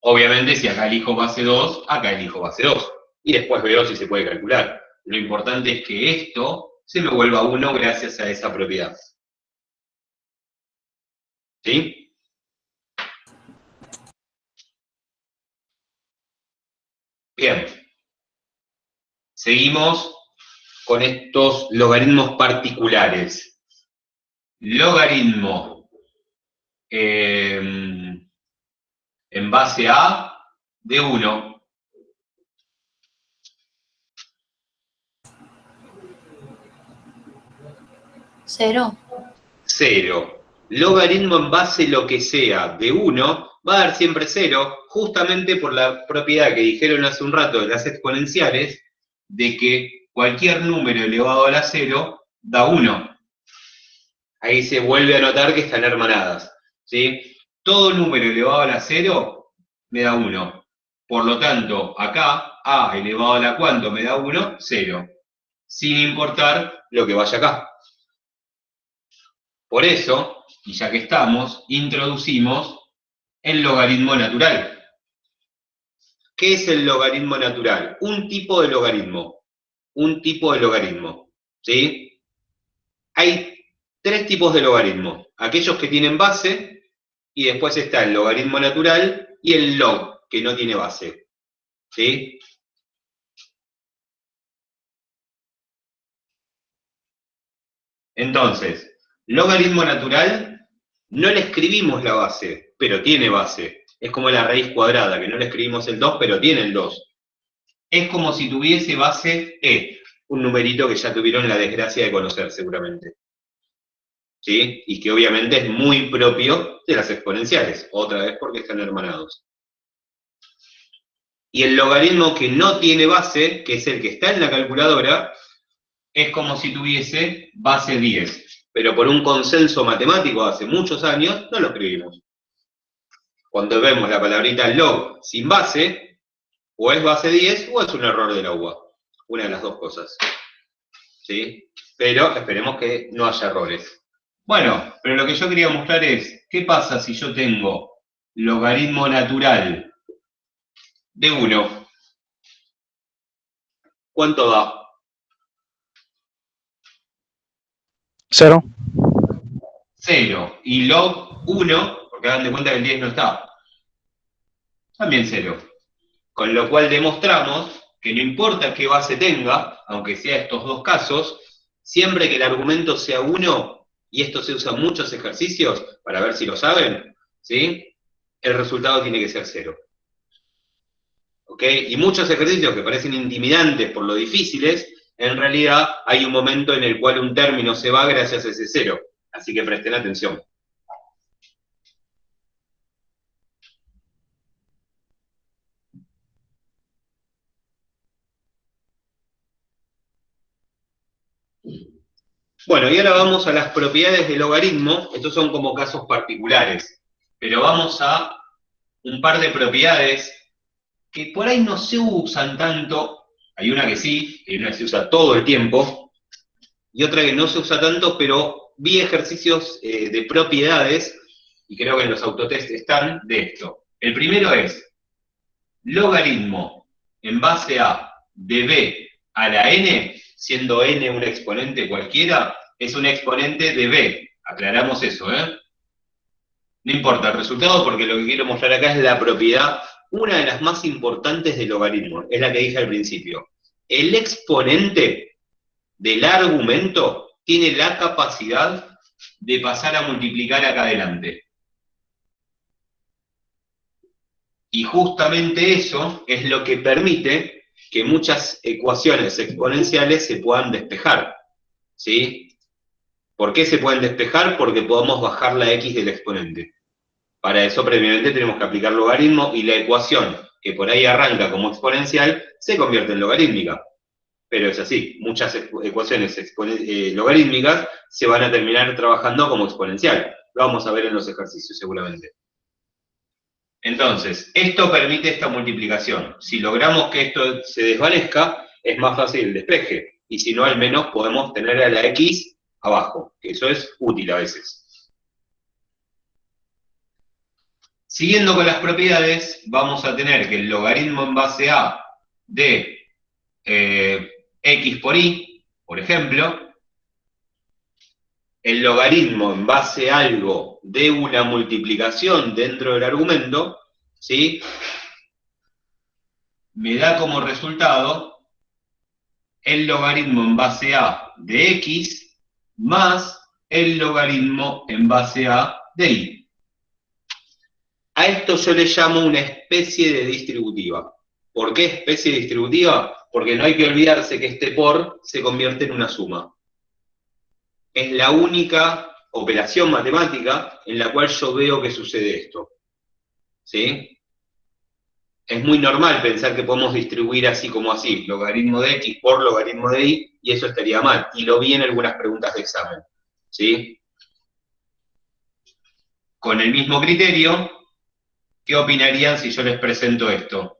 Obviamente, si acá elijo base 2, acá elijo base 2. Y después veo si se puede calcular. Lo importante es que esto se me vuelva 1 gracias a esa propiedad. ¿Sí? Bien. Seguimos con estos logaritmos particulares. Logaritmo en base a de 1. Cero. 0. Logaritmo en base lo que sea de 1 va a dar siempre 0, justamente por la propiedad que dijeron hace un rato de las exponenciales, de que cualquier número elevado a la 0 da 1. Ahí se vuelve a notar que están hermanadas, ¿sí? Todo número elevado a la 0 me da 1. Por lo tanto, acá, a elevado a la cuánto me da 1, 0. Sin importar lo que vaya acá. Por eso, y ya que estamos, introducimos el logaritmo natural. ¿Qué es el logaritmo natural? Un tipo de logaritmo. Un tipo de logaritmo. ¿Sí? Hay 3 tipos de logaritmo. Aquellos que tienen base, y después está el logaritmo natural y el log, que no tiene base. ¿Sí? Entonces, logaritmo natural, no le escribimos la base, pero tiene base. Es como la raíz cuadrada, que no le escribimos el 2, pero tiene el 2. Es como si tuviese base e, un numerito que ya tuvieron la desgracia de conocer seguramente. ¿Sí? Y que obviamente es muy propio de las exponenciales, otra vez porque están hermanados. Y el logaritmo que no tiene base, que es el que está en la calculadora, es como si tuviese base 10. Pero por un consenso matemático hace muchos años, no lo escribimos. Cuando vemos la palabrita log sin base, o es base 10 o es un error de la UBA. una de las dos cosas. ¿Sí? Pero esperemos que no haya errores. Bueno, pero lo que yo quería mostrar es, ¿qué pasa si yo tengo logaritmo natural de 1? ¿Cuánto da? 0. 0. Y log 1, porque hagan de cuenta que el 10 no está, también 0. Con lo cual demostramos que no importa qué base tenga, aunque sea estos dos casos, siempre que el argumento sea 1, y esto se usa en muchos ejercicios, para ver si lo saben, ¿sí? El resultado tiene que ser 0. ¿Ok? Y muchos ejercicios que parecen intimidantes por lo difíciles, en realidad hay un momento en el cual un término se va gracias a ese 0. Así que presten atención. Bueno, y ahora vamos a las propiedades del logaritmo. Estos son como casos particulares. Pero vamos a un par de propiedades que por ahí no se usan tanto. Hay una que sí, hay una que se usa todo el tiempo, y otra que no se usa tanto, pero vi ejercicios de propiedades, y creo que en los autotest están, de esto. El primero es logaritmo en base a de b a la n, siendo n un exponente cualquiera, es un exponente de b. Aclaramos eso, ¿eh? No importa el resultado, porque lo que quiero mostrar acá es la propiedad, una de las más importantes del logaritmo, es la que dije al principio. El exponente del argumento tiene la capacidad de pasar a multiplicar acá adelante. Y justamente eso es lo que permite que muchas ecuaciones exponenciales se puedan despejar, ¿sí? ¿Por qué se pueden despejar? Porque podemos bajar la x del exponente. Para eso previamente tenemos que aplicar logaritmo y la ecuación que por ahí arranca como exponencial se convierte en logarítmica. Pero es así, muchas ecuaciones logarítmicas se van a terminar trabajando como exponencial. Lo vamos a ver en los ejercicios seguramente. Entonces, esto permite esta multiplicación. Si logramos que esto se desvanezca, es más fácil el despeje. Y si no, al menos podemos tener a la x abajo, que eso es útil a veces. Siguiendo con las propiedades, vamos a tener que el logaritmo en base a de x por y, por ejemplo, el logaritmo en base a algo de una multiplicación dentro del argumento, ¿sí? Me da como resultado el logaritmo en base a de x más el logaritmo en base a de y. A esto yo le llamo una especie de distributiva. ¿Por qué especie distributiva? Porque no hay que olvidarse que este por se convierte en una suma. Es la única operación matemática en la cual yo veo que sucede esto. ¿Sí? Es muy normal pensar que podemos distribuir así como así, logaritmo de x por logaritmo de y eso estaría mal. Y lo vi en algunas preguntas de examen. ¿Sí? Con el mismo criterio, ¿qué opinarían si yo les presento esto?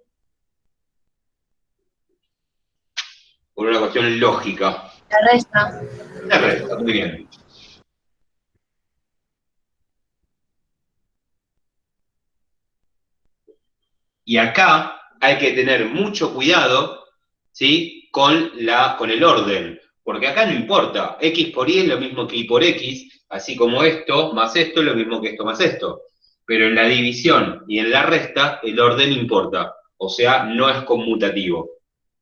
Por una cuestión lógica. La resta. La resta, muy bien. Y acá hay que tener mucho cuidado, ¿sí? con el orden. Porque acá no importa. X por y es lo mismo que y por x, así como esto más esto es lo mismo que esto más esto. Pero en la división y en la resta, el orden importa. O sea, no es conmutativo.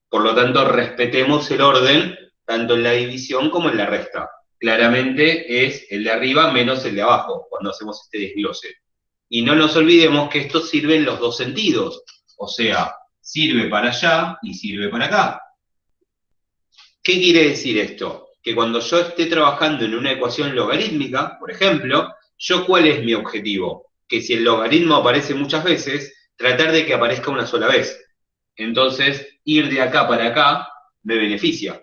Por lo tanto, respetemos el orden tanto en la división como en la resta. Claramente es el de arriba menos el de abajo, cuando hacemos este desglose. Y no nos olvidemos que esto sirve en los dos sentidos. O sea, sirve para allá y sirve para acá. ¿Qué quiere decir esto? Que cuando yo esté trabajando en una ecuación logarítmica, por ejemplo, ¿cuál es mi objetivo? Que si el logaritmo aparece muchas veces, tratar de que aparezca una sola vez. Entonces, ir de acá para acá me beneficia.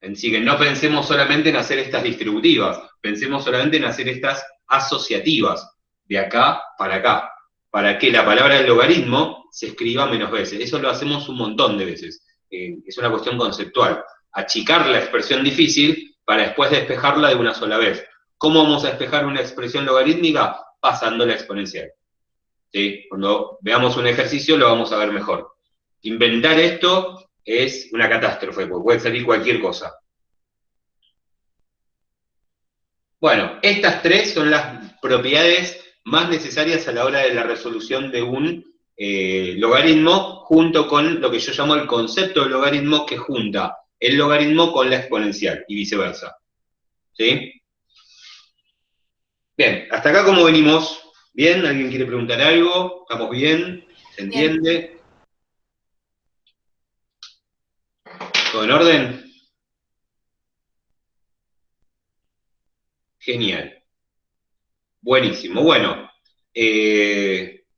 Así que no pensemos solamente en hacer estas distributivas, pensemos solamente en hacer estas asociativas, de acá, para que la palabra logaritmo se escriba menos veces. Eso lo hacemos un montón de veces. es una cuestión conceptual. Achicar la expresión difícil para después despejarla de una sola vez. ¿Cómo vamos a despejar una expresión logarítmica? Pasando la exponencial. ¿Sí? Cuando veamos un ejercicio lo vamos a ver mejor. Inventar esto es una catástrofe, porque puede salir cualquier cosa. Bueno, estas tres son las propiedades más necesarias a la hora de la resolución de un logaritmo, junto con lo que yo llamo el concepto de logaritmo, que junta el logaritmo con la exponencial, y viceversa. ¿Sí? Bien, hasta acá ¿cómo venimos? ¿Bien? ¿Alguien quiere preguntar algo? ¿Estamos bien? ¿Se entiende? ¿Todo en orden? Genial. Buenísimo. Bueno,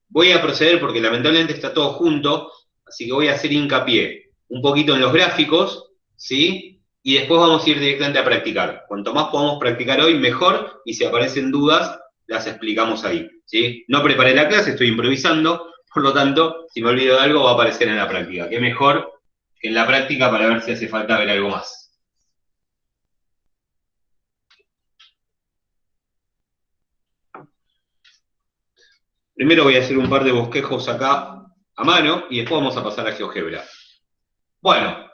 voy a proceder porque lamentablemente está todo junto, así que voy a hacer hincapié un poquito en los gráficos, ¿sí? Y después vamos a ir directamente a practicar. Cuanto más podamos practicar hoy, mejor, y si aparecen dudas, las explicamos ahí, ¿sí? No preparé la clase, estoy improvisando, por lo tanto, si me olvido de algo, va a aparecer en la práctica. Qué mejor que en la práctica para ver si hace falta ver algo más. Primero voy a hacer un par de bosquejos acá a mano, y después vamos a pasar a GeoGebra. Bueno,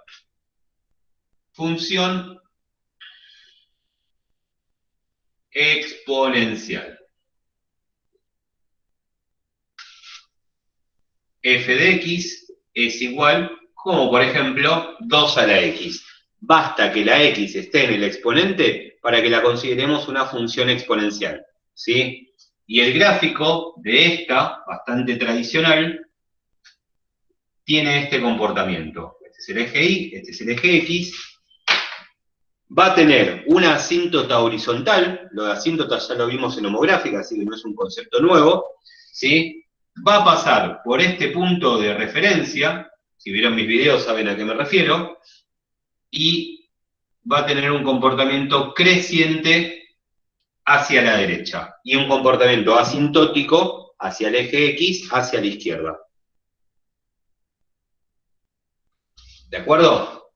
función exponencial. F de x es igual, como por ejemplo, 2 a la x. Basta que la x esté en el exponente para que la consideremos una función exponencial, ¿sí? Y el gráfico de esta, bastante tradicional, tiene este comportamiento. Este es el eje y, este es el eje x. Va a tener una asíntota horizontal, lo de asíntota ya lo vimos en homográfica, así que no es un concepto nuevo, ¿sí? Va a pasar por este punto de referencia, si vieron mis videos saben a qué me refiero, y va a tener un comportamiento creciente hacia la derecha, y un comportamiento asintótico hacia el eje X, hacia la izquierda. ¿De acuerdo?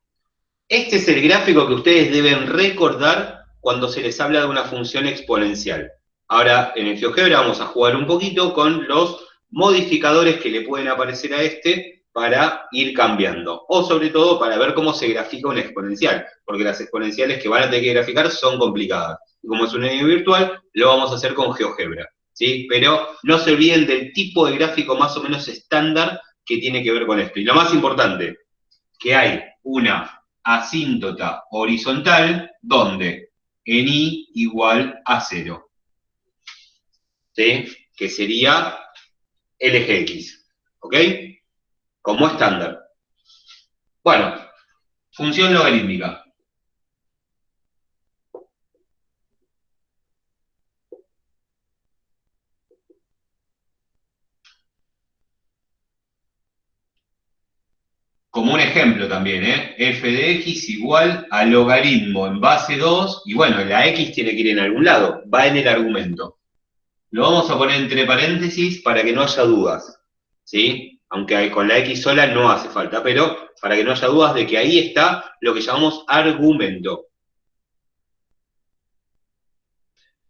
Este es el gráfico que ustedes deben recordar cuando se les habla de una función exponencial. Ahora, en el GeoGebra vamos a jugar un poquito con los modificadores que le pueden aparecer a este para ir cambiando. O sobre todo para ver cómo se grafica una exponencial, porque las exponenciales que van a tener que graficar son complicadas. Y como es un medio virtual, lo vamos a hacer con GeoGebra, ¿sí? Pero no se olviden del tipo de gráfico más o menos estándar que tiene que ver con esto. Y lo más importante, que hay una asíntota horizontal donde en i igual a 0. ¿Sí? Que sería el eje X. ¿Ok? Como estándar. Bueno, función logarítmica. Como un ejemplo también, f de x igual a logaritmo en base 2, y bueno, la x tiene que ir en algún lado, va en el argumento. Lo vamos a poner entre paréntesis para que no haya dudas, ¿sí? Aunque con la x sola no hace falta, pero para que no haya dudas de que ahí está lo que llamamos argumento.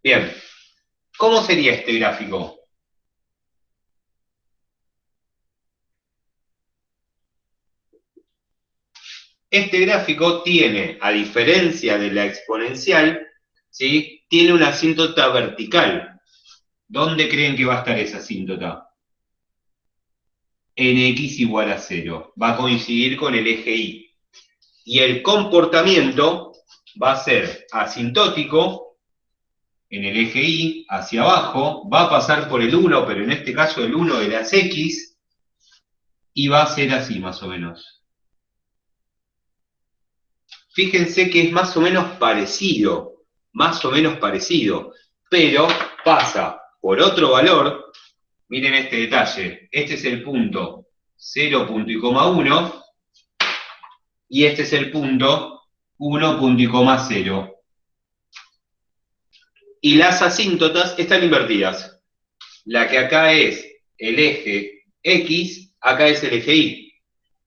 Bien, ¿cómo sería este gráfico? Este gráfico tiene, a diferencia de la exponencial, ¿sí? Tiene una asíntota vertical. ¿Dónde creen que va a estar esa asíntota? En x igual a 0. Va a coincidir con el eje y. Y el comportamiento va a ser asintótico en el eje y, hacia abajo, va a pasar por el 1, pero en este caso el 1 de las x, y va a ser así más o menos. Fíjense que es más o menos parecido, pero pasa por otro valor. Miren este detalle, este es el punto 0,1 y este es el punto 1,0. Y las asíntotas están invertidas. La que acá es el eje X, acá es el eje Y.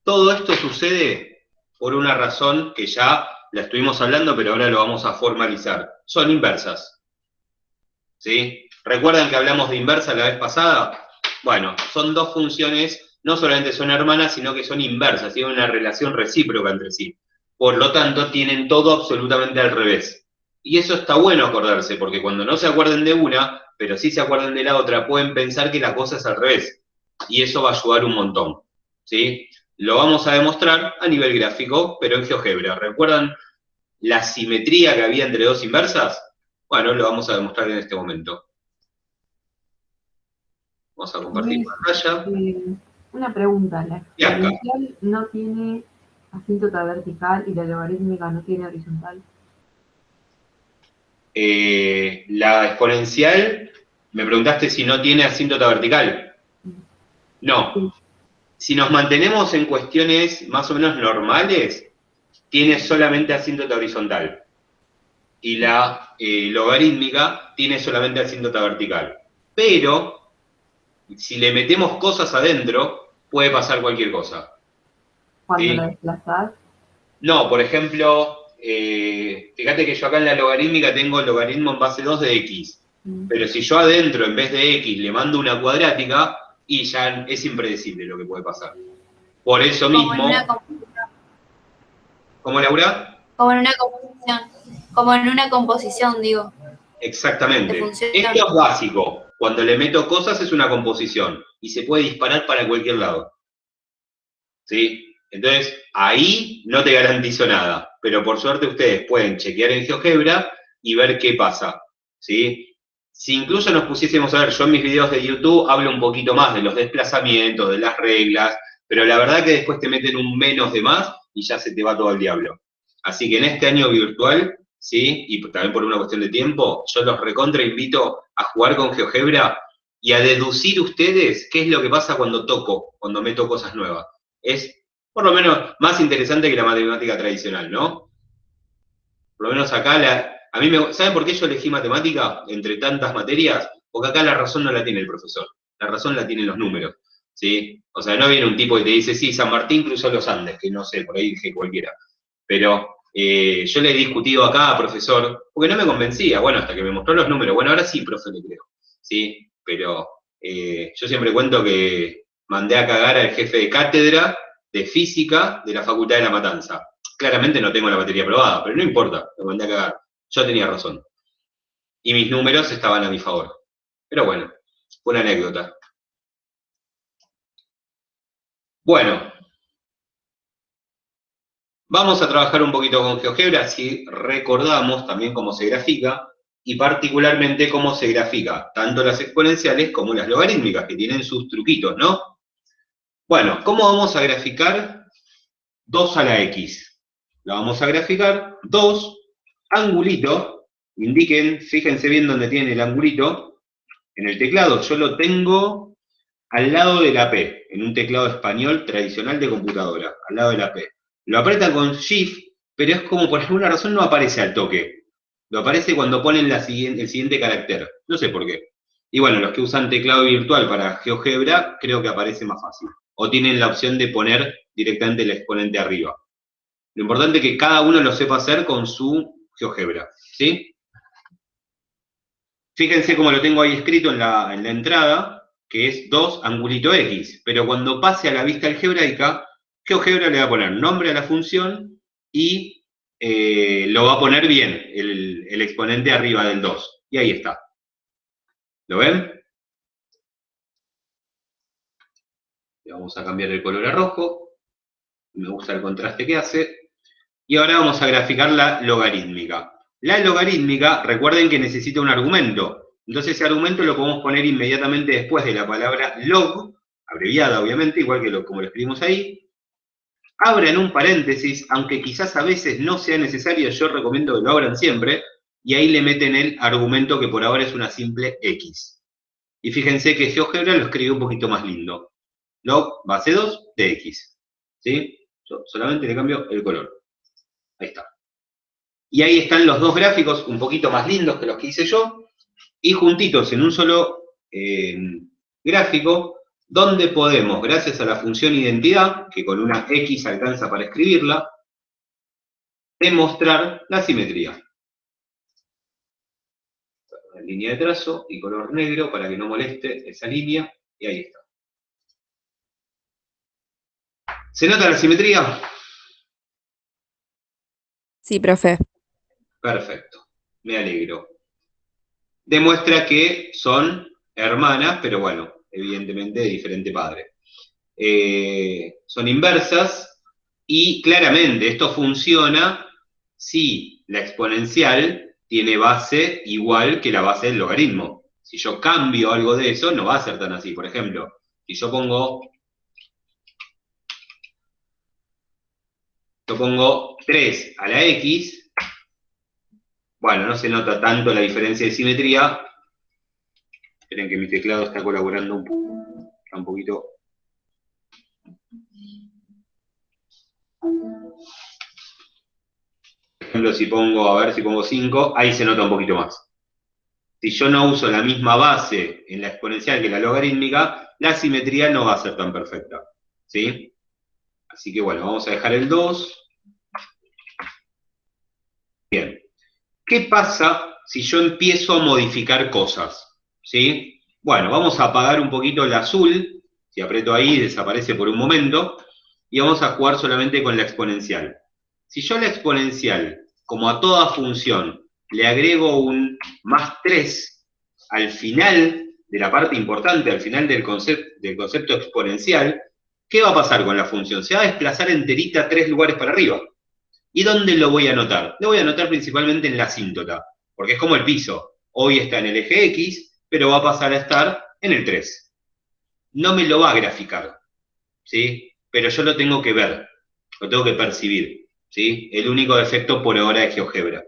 Todo esto sucede por una razón que ya la estuvimos hablando, pero ahora lo vamos a formalizar. Son inversas. ¿Sí? ¿Recuerdan que hablamos de inversa la vez pasada? Bueno, son dos funciones, no solamente son hermanas, sino que son inversas, tienen una relación recíproca entre sí. Por lo tanto, tienen todo absolutamente al revés. Y eso está bueno acordarse, porque cuando no se acuerden de una, pero sí se acuerden de la otra, pueden pensar que la cosa es al revés. Y eso va a ayudar un montón. ¿Sí? Lo vamos a demostrar a nivel gráfico, pero en GeoGebra. ¿Recuerdan la simetría que había entre dos inversas? Bueno, lo vamos a demostrar en este momento. Vamos a compartir pantalla. Una pregunta, la Y acá. exponencial no tiene asíntota vertical y la logarítmica no tiene horizontal. La exponencial, me preguntaste si no tiene asíntota vertical. No. Si nos mantenemos en cuestiones más o menos normales, tiene solamente asíntota horizontal. Y la logarítmica tiene solamente asíntota vertical. Pero, si le metemos cosas adentro, puede pasar cualquier cosa. Cuando ¿Sí? la desplazás. No, por ejemplo, fíjate que yo acá en la logarítmica tengo logaritmo en base 2 de x. Pero si yo adentro, en vez de x, le mando una cuadrática, y ya es impredecible lo que puede pasar. Por eso mismo... ¿Cómo, Laura? Como en una composición. Como en una composición, digo. Exactamente. Esto es básico. Cuando le meto cosas es una composición. Y se puede disparar para cualquier lado. ¿Sí? Entonces, ahí no te garantizo nada. Pero por suerte ustedes pueden chequear en GeoGebra y ver qué pasa. ¿Sí? Si incluso nos pusiésemos a ver, yo en mis videos de YouTube hablo un poquito más de los desplazamientos, de las reglas, pero la verdad que después te meten un menos de más y ya se te va todo al diablo. Así que en este año virtual, ¿sí? Y también por una cuestión de tiempo, yo los recontra invito a jugar con GeoGebra y a deducir ustedes qué es lo que pasa cuando cuando meto cosas nuevas. Es, por lo menos, más interesante que la matemática tradicional, ¿no? Por lo menos acá, ¿saben por qué yo elegí matemática entre tantas materias? Porque acá la razón no la tiene el profesor, la razón la tienen los números, ¿sí? O sea, no viene un tipo y te dice, sí, San Martín cruzó los Andes, que no sé, por ahí dije cualquiera. Pero yo le he discutido acá, profesor, porque no me convencía, bueno, hasta que me mostró los números, bueno, ahora sí, profe, le creo, ¿sí? Pero yo siempre cuento que mandé a cagar al jefe de cátedra de física de la Facultad de La Matanza. Claramente no tengo la materia aprobada, pero no importa, lo mandé a cagar. Yo tenía razón. Y mis números estaban a mi favor. Pero bueno, fue una anécdota. Bueno, vamos a trabajar un poquito con GeoGebra, si recordamos también cómo se grafica, y particularmente cómo se grafica tanto las exponenciales como las logarítmicas, que tienen sus truquitos, ¿no? Bueno, ¿cómo vamos a graficar 2 a la x? La vamos a graficar 2, angulito, indiquen, fíjense bien dónde tienen el angulito, en el teclado yo lo tengo al lado de la P, en un teclado español tradicional de computadora, al lado de la P. Lo aprieta con Shift, pero es como por alguna razón no aparece al toque. Lo aparece cuando ponen el siguiente carácter. No sé por qué. Y bueno, los que usan teclado virtual para GeoGebra, creo que aparece más fácil. O tienen la opción de poner directamente el exponente arriba. Lo importante es que cada uno lo sepa hacer con su GeoGebra, ¿sí? Fíjense cómo lo tengo ahí escrito en la entrada, que es 2 angulito x, pero cuando pase a la vista algebraica, GeoGebra le va a poner nombre a la función y lo va a poner bien, el exponente arriba del 2. Y ahí está. ¿Lo ven? Le vamos a cambiar el color a rojo. Me gusta el contraste que hace. Y ahora vamos a graficar la logarítmica. La logarítmica, recuerden que necesita un argumento. Entonces ese argumento lo podemos poner inmediatamente después de la palabra log, abreviada obviamente, igual que como lo escribimos ahí. Abran un paréntesis, aunque quizás a veces no sea necesario, yo recomiendo que lo abran siempre, y ahí le meten el argumento que por ahora es una simple x. Y fíjense que GeoGebra lo escribe un poquito más lindo. Log base 2 de x. ¿Sí? Yo solamente le cambio el color. Ahí está. Y ahí están los dos gráficos un poquito más lindos que los que hice yo, y juntitos en un solo gráfico, donde podemos, gracias a la función identidad, que con una X alcanza para escribirla, demostrar la simetría. Línea de trazo y color negro para que no moleste esa línea, y ahí está. ¿Se nota la simetría? Sí, profe. Perfecto, me alegro. Demuestra que son hermanas, pero bueno, evidentemente de diferente padre. Son inversas y claramente esto funciona si la exponencial tiene base igual que la base del logaritmo. Si yo cambio algo de eso, no va a ser tan así. Por ejemplo, si yo pongo 3 a la x, bueno, no se nota tanto la diferencia de simetría. Esperen que mi teclado está colaborando un poquito. Por ejemplo, si pongo 5, ahí se nota un poquito más. Si yo no uso la misma base en la exponencial que la logarítmica, la simetría no va a ser tan perfecta. ¿Sí? Así que bueno, vamos a dejar el 2. Bien. ¿Qué pasa si yo empiezo a modificar cosas? ¿Sí? Bueno, vamos a apagar un poquito el azul. Si aprieto ahí, desaparece por un momento. Y vamos a jugar solamente con la exponencial. Si yo la exponencial, como a toda función, le agrego un más 3 al final de la parte importante, al final del concepto exponencial, ¿qué va a pasar con la función? Se va a desplazar enterita 3 lugares para arriba. ¿Y dónde lo voy a anotar? Lo voy a anotar principalmente en la asíntota, porque es como el piso. Hoy está en el eje X, pero va a pasar a estar en el 3. No me lo va a graficar, ¿sí? Pero yo lo tengo que ver, lo tengo que percibir, ¿sí? El único defecto por ahora es GeoGebra.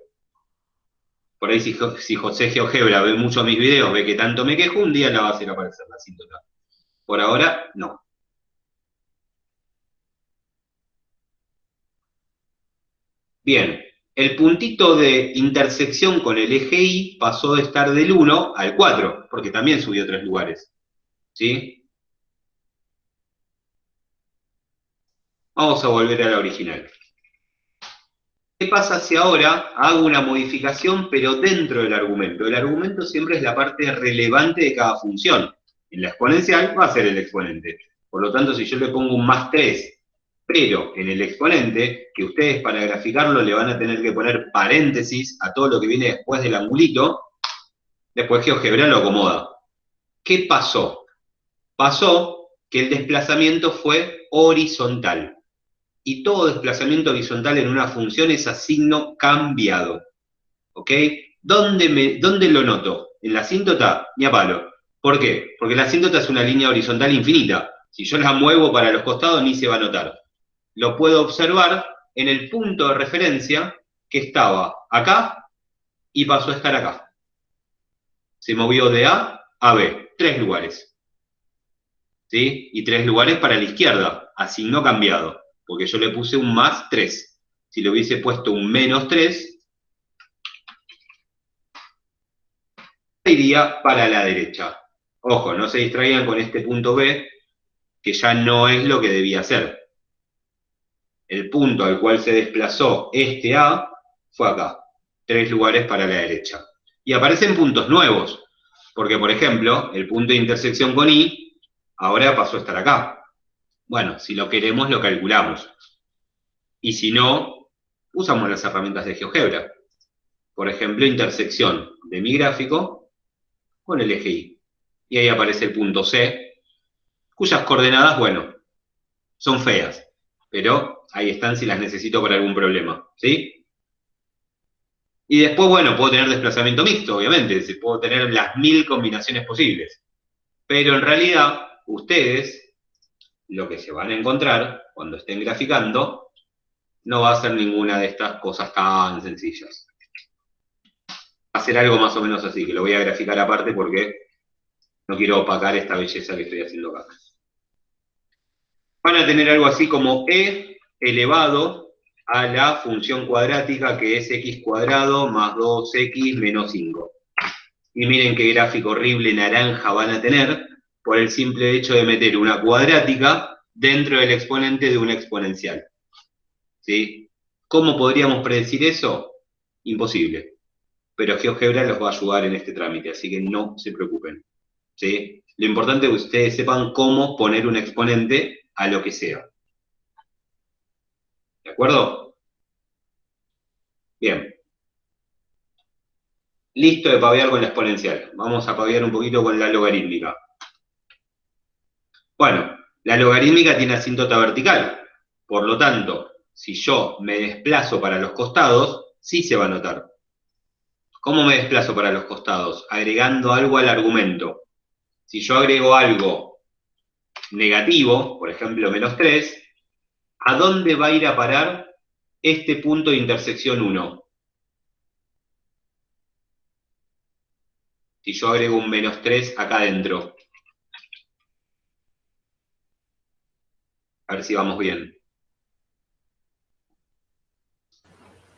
Por ahí si José GeoGebra ve mucho mis videos, ve que tanto me quejo, un día la va a hacer aparecer la asíntota. Por ahora, no. Bien, el puntito de intersección con el eje Y pasó de estar del 1 al 4, porque también subió 3 lugares. ¿Sí? Vamos a volver a la original. ¿Qué pasa si ahora hago una modificación, pero dentro del argumento? El argumento siempre es la parte relevante de cada función. En la exponencial va a ser el exponente. Por lo tanto, si yo le pongo un más 3, pero en el exponente, que ustedes para graficarlo le van a tener que poner paréntesis a todo lo que viene después del angulito, después GeoGebra lo acomoda. ¿Qué pasó? Pasó que el desplazamiento fue horizontal. Y todo desplazamiento horizontal en una función es a signo cambiado. ¿Ok? ¿Dónde lo noto? En la asíntota, ni a palo. ¿Por qué? Porque la asíntota es una línea horizontal infinita. Si yo la muevo para los costados, ni se va a notar. Lo puedo observar en el punto de referencia que estaba acá y pasó a estar acá. Se movió de A a B. 3 lugares. ¿Sí? Y 3 lugares para la izquierda, a signo cambiado. Porque yo le puse un más 3. Si le hubiese puesto un menos 3, iría para la derecha. Ojo, no se distraigan con este punto B, que ya no es lo que debía ser. El punto al cual se desplazó este A fue acá. 3 lugares para la derecha. Y aparecen puntos nuevos, porque por ejemplo, el punto de intersección con Y ahora pasó a estar acá. Bueno, si lo queremos, lo calculamos. Y si no, usamos las herramientas de GeoGebra. Por ejemplo, intersección de mi gráfico con el eje Y. Y ahí aparece el punto C, cuyas coordenadas, bueno, son feas, pero ahí están si las necesito para algún problema, ¿sí? Y después, bueno, puedo tener desplazamiento mixto, obviamente, puedo tener las 1000 combinaciones posibles. Pero en realidad, ustedes, lo que se van a encontrar cuando estén graficando, no va a ser ninguna de estas cosas tan sencillas. Va a ser algo más o menos así, que lo voy a graficar aparte porque no quiero opacar esta belleza que estoy haciendo acá. Van a tener algo así como E elevado a la función cuadrática que es x cuadrado más 2x menos 5. Y miren qué gráfico horrible naranja van a tener por el simple hecho de meter una cuadrática dentro del exponente de una exponencial. ¿Sí? ¿Cómo podríamos predecir eso? Imposible. Pero GeoGebra los va a ayudar en este trámite, así que no se preocupen. ¿Sí? Lo importante es que ustedes sepan cómo poner un exponente a lo que sea. ¿De acuerdo? Bien. Listo de pavear con la exponencial. Vamos a pavear un poquito con la logarítmica. Bueno, la logarítmica tiene asíntota vertical. Por lo tanto, si yo me desplazo para los costados, sí se va a notar. ¿Cómo me desplazo para los costados? Agregando algo al argumento. Si yo agrego algo negativo, por ejemplo, -3, ¿a dónde va a ir a parar este punto de intersección 1? Si yo agrego un -3 acá adentro. A ver si vamos bien.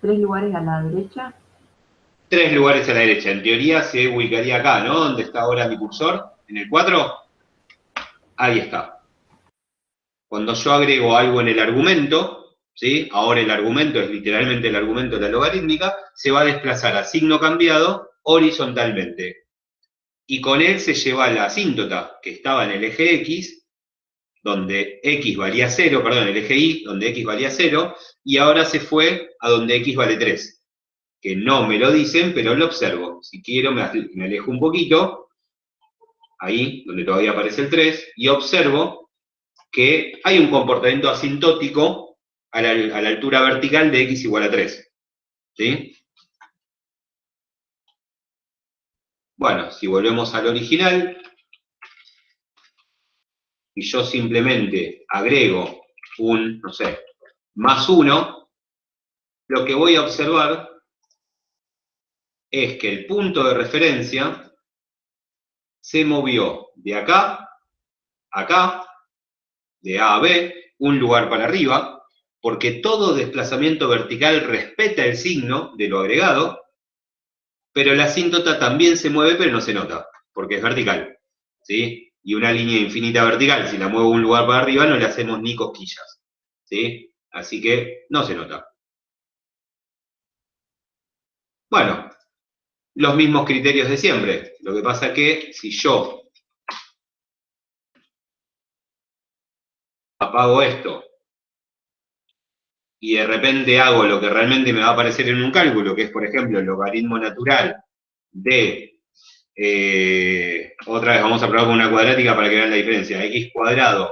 3 lugares a la derecha. 3 lugares a la derecha. En teoría se ubicaría acá, ¿no? ¿Dónde está ahora mi cursor? ¿En el 4? Ahí está. Cuando yo agrego algo en el argumento, ¿sí? Ahora el argumento es literalmente el argumento de la logarítmica, se va a desplazar a signo cambiado horizontalmente. Y con él se lleva la asíntota, que estaba en el eje X, donde X valía 0, perdón, el eje Y, donde X valía 0, y ahora se fue a donde X vale 3. Que no me lo dicen, pero lo observo. Si quiero, me alejo un poquito, ahí, donde todavía aparece el 3, y observo que hay un comportamiento asintótico a la altura vertical de X igual a 3. ¿Sí? Bueno, si volvemos al original, y yo simplemente agrego un, no sé, +1, lo que voy a observar es que el punto de referencia se movió de acá a acá, de A a B, un lugar para arriba, porque todo desplazamiento vertical respeta el signo de lo agregado, pero la asíntota también se mueve, pero no se nota, porque es vertical, ¿sí? Y una línea infinita vertical, si la muevo un lugar para arriba, no le hacemos ni cosquillas, ¿sí? Así que no se nota. Bueno, los mismos criterios de siempre. Lo que pasa que si yo apago esto y de repente hago lo que realmente me va a aparecer en un cálculo, que es, por ejemplo, el logaritmo natural de, otra vez vamos a probar con una cuadrática para que vean la diferencia, x²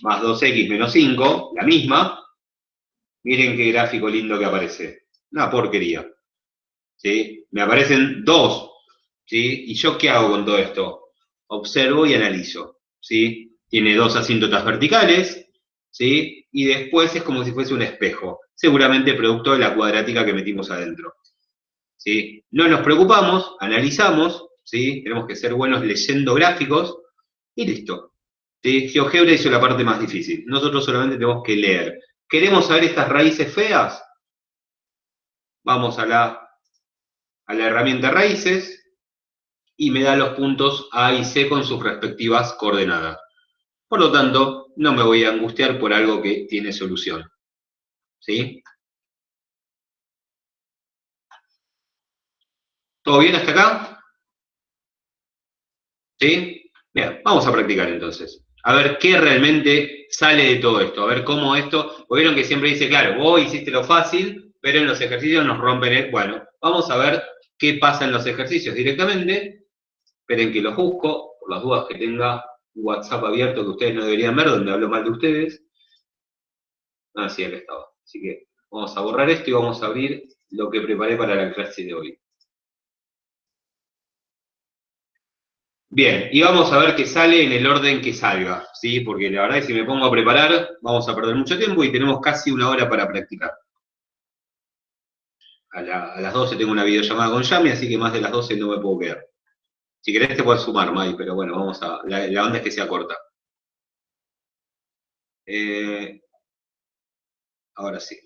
más 2x menos 5, la misma, miren qué gráfico lindo que aparece. Una porquería. ¿Sí? Me aparecen 2, ¿sí? ¿Y yo qué hago con todo esto? Observo y analizo, ¿sí? Tiene 2 asíntotas verticales, ¿sí? Y después es como si fuese un espejo, seguramente producto de la cuadrática que metimos adentro, ¿sí? No nos preocupamos, analizamos, ¿sí? Tenemos que ser buenos leyendo gráficos, y listo. ¿Sí? GeoGebra hizo la parte más difícil, nosotros solamente tenemos que leer. ¿Queremos saber estas raíces feas? Vamos a la herramienta raíces, y me da los puntos A y C con sus respectivas coordenadas. Por lo tanto, no me voy a angustiar por algo que tiene solución. ¿Sí? ¿Todo bien hasta acá? ¿Sí? Bien, vamos a practicar entonces. A ver qué realmente sale de todo esto. A ver cómo esto... Vieron que siempre dice, claro, vos hiciste lo fácil, pero en los ejercicios nos rompen el... Bueno, vamos a ver qué pasa en los ejercicios directamente. Esperen que los busco, por las dudas que tenga WhatsApp abierto que ustedes no deberían ver, donde hablo mal de ustedes. Ah, sí, acá estaba. Así que vamos a borrar esto y vamos a abrir lo que preparé para la clase de hoy. Bien, y vamos a ver qué sale en el orden que salga, ¿sí? Porque la verdad es que si me pongo a preparar, vamos a perder mucho tiempo y tenemos casi una hora para practicar. A las 12 tengo una videollamada con Yami, así que más de las 12 no me puedo quedar. Si querés te puedes sumar, Mai, pero bueno, vamos a... La onda es que sea corta. Ahora sí.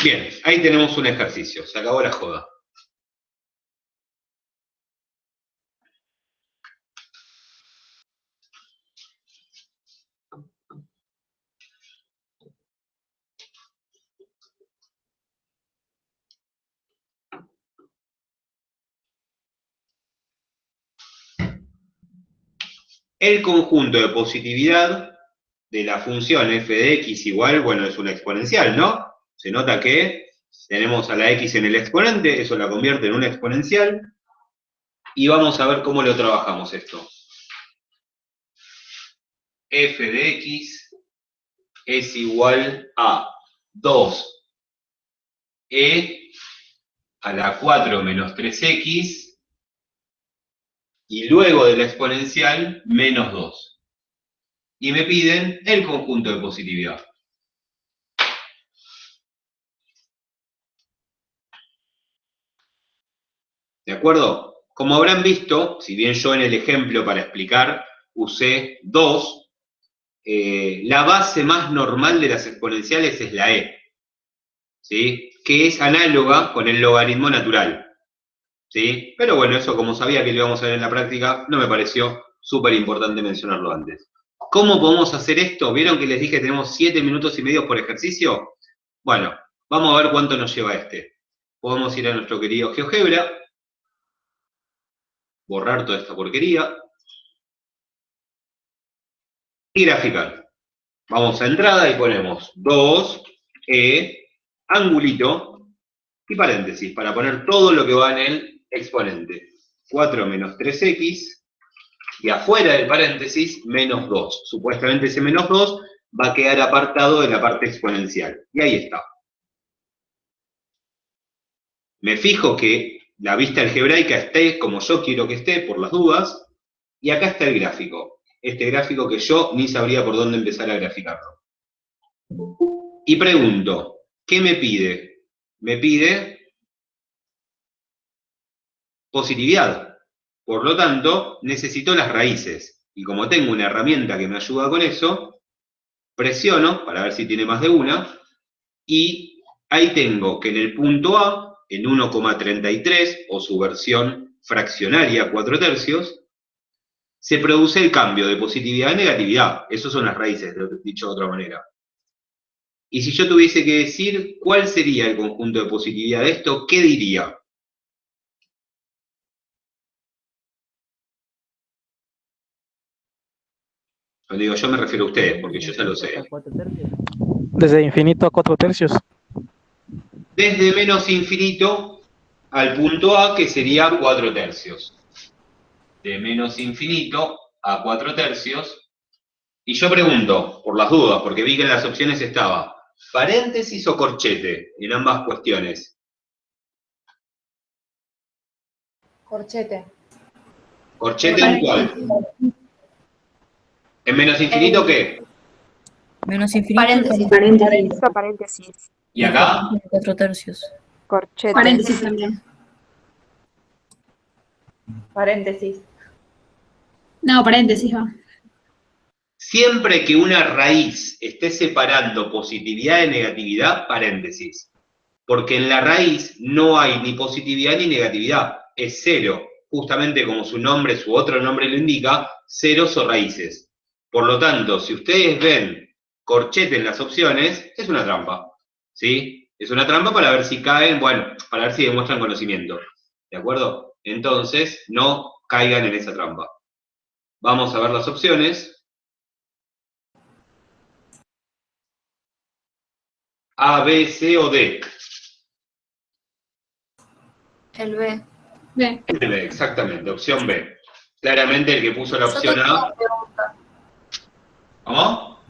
Bien, ahí tenemos un ejercicio, se acabó la joda. el conjunto de positividad de la función f de x igual, bueno, es una exponencial, ¿no? Se nota que tenemos a la x en el exponente, eso la convierte en una exponencial, y vamos a ver cómo lo trabajamos esto. F de x es igual a 2e a la 4 menos 3x, y luego de la exponencial, menos 2. Y me piden el conjunto de positividad. ¿De acuerdo? Como habrán visto, si bien yo en el ejemplo para explicar usé 2, la base más normal de las exponenciales es la e, ¿sí? Que es análoga con el logaritmo natural, ¿sí? Pero bueno, eso como sabía que lo íbamos a ver en la práctica, no me pareció súper importante mencionarlo antes. ¿Cómo podemos hacer esto? ¿Vieron que les dije que tenemos 7 minutos y medio por ejercicio? Bueno, vamos a ver cuánto nos lleva este. Podemos ir a nuestro querido GeoGebra, borrar toda esta porquería, y graficar. Vamos a entrada y ponemos 2e, angulito, y paréntesis, para poner todo lo que va en el exponente. 4 menos 3x, y afuera del paréntesis, menos 2. Supuestamente ese menos 2 va a quedar apartado de la parte exponencial. Y ahí está. Me fijo que la vista algebraica esté como yo quiero que esté, por las dudas, y acá está el gráfico. Este gráfico que yo ni sabría por dónde empezar a graficarlo. Y pregunto, ¿qué me pide? Me pide positividad. Por lo tanto, necesito las raíces. Y como tengo una herramienta que me ayuda con eso, presiono para ver si tiene más de una, y ahí tengo que en el punto A, en 1,33, o su versión fraccionaria 4/3, se produce el cambio de positividad a negatividad. Esas son las raíces, dicho de otra manera. Y si yo tuviese que decir cuál sería el conjunto de positividad de esto, ¿qué diría? Cuando digo yo me refiero a ustedes, porque yo ya lo sé. Desde infinito a 4/3. Desde menos infinito al punto A, que sería 4/3. De menos infinito a 4/3. Y yo pregunto, por las dudas, porque vi que en las opciones estaba paréntesis o corchete, en ambas cuestiones. Corchete. ¿Corchete en cuál? ¿En menos infinito qué? Menos infinito. Paréntesis. Paréntesis. ¿Y acá? 4/3. Corchete. Paréntesis también. Paréntesis. No, paréntesis va. Siempre que una raíz esté separando positividad de negatividad, paréntesis. Porque en la raíz no hay ni positividad ni negatividad, es cero. Justamente como su nombre, su otro nombre lo indica, ceros o raíces. Por lo tanto, si ustedes ven corchete en las opciones, es una trampa, ¿sí? Es una trampa para ver si caen, bueno, para ver si demuestran conocimiento, ¿de acuerdo? Entonces, no caigan en esa trampa. Vamos a ver las opciones. A, B, C o D. El B. B. El B, exactamente, opción B. Claramente el que puso la Yo opción tengo A. una pregunta. ¿Cómo?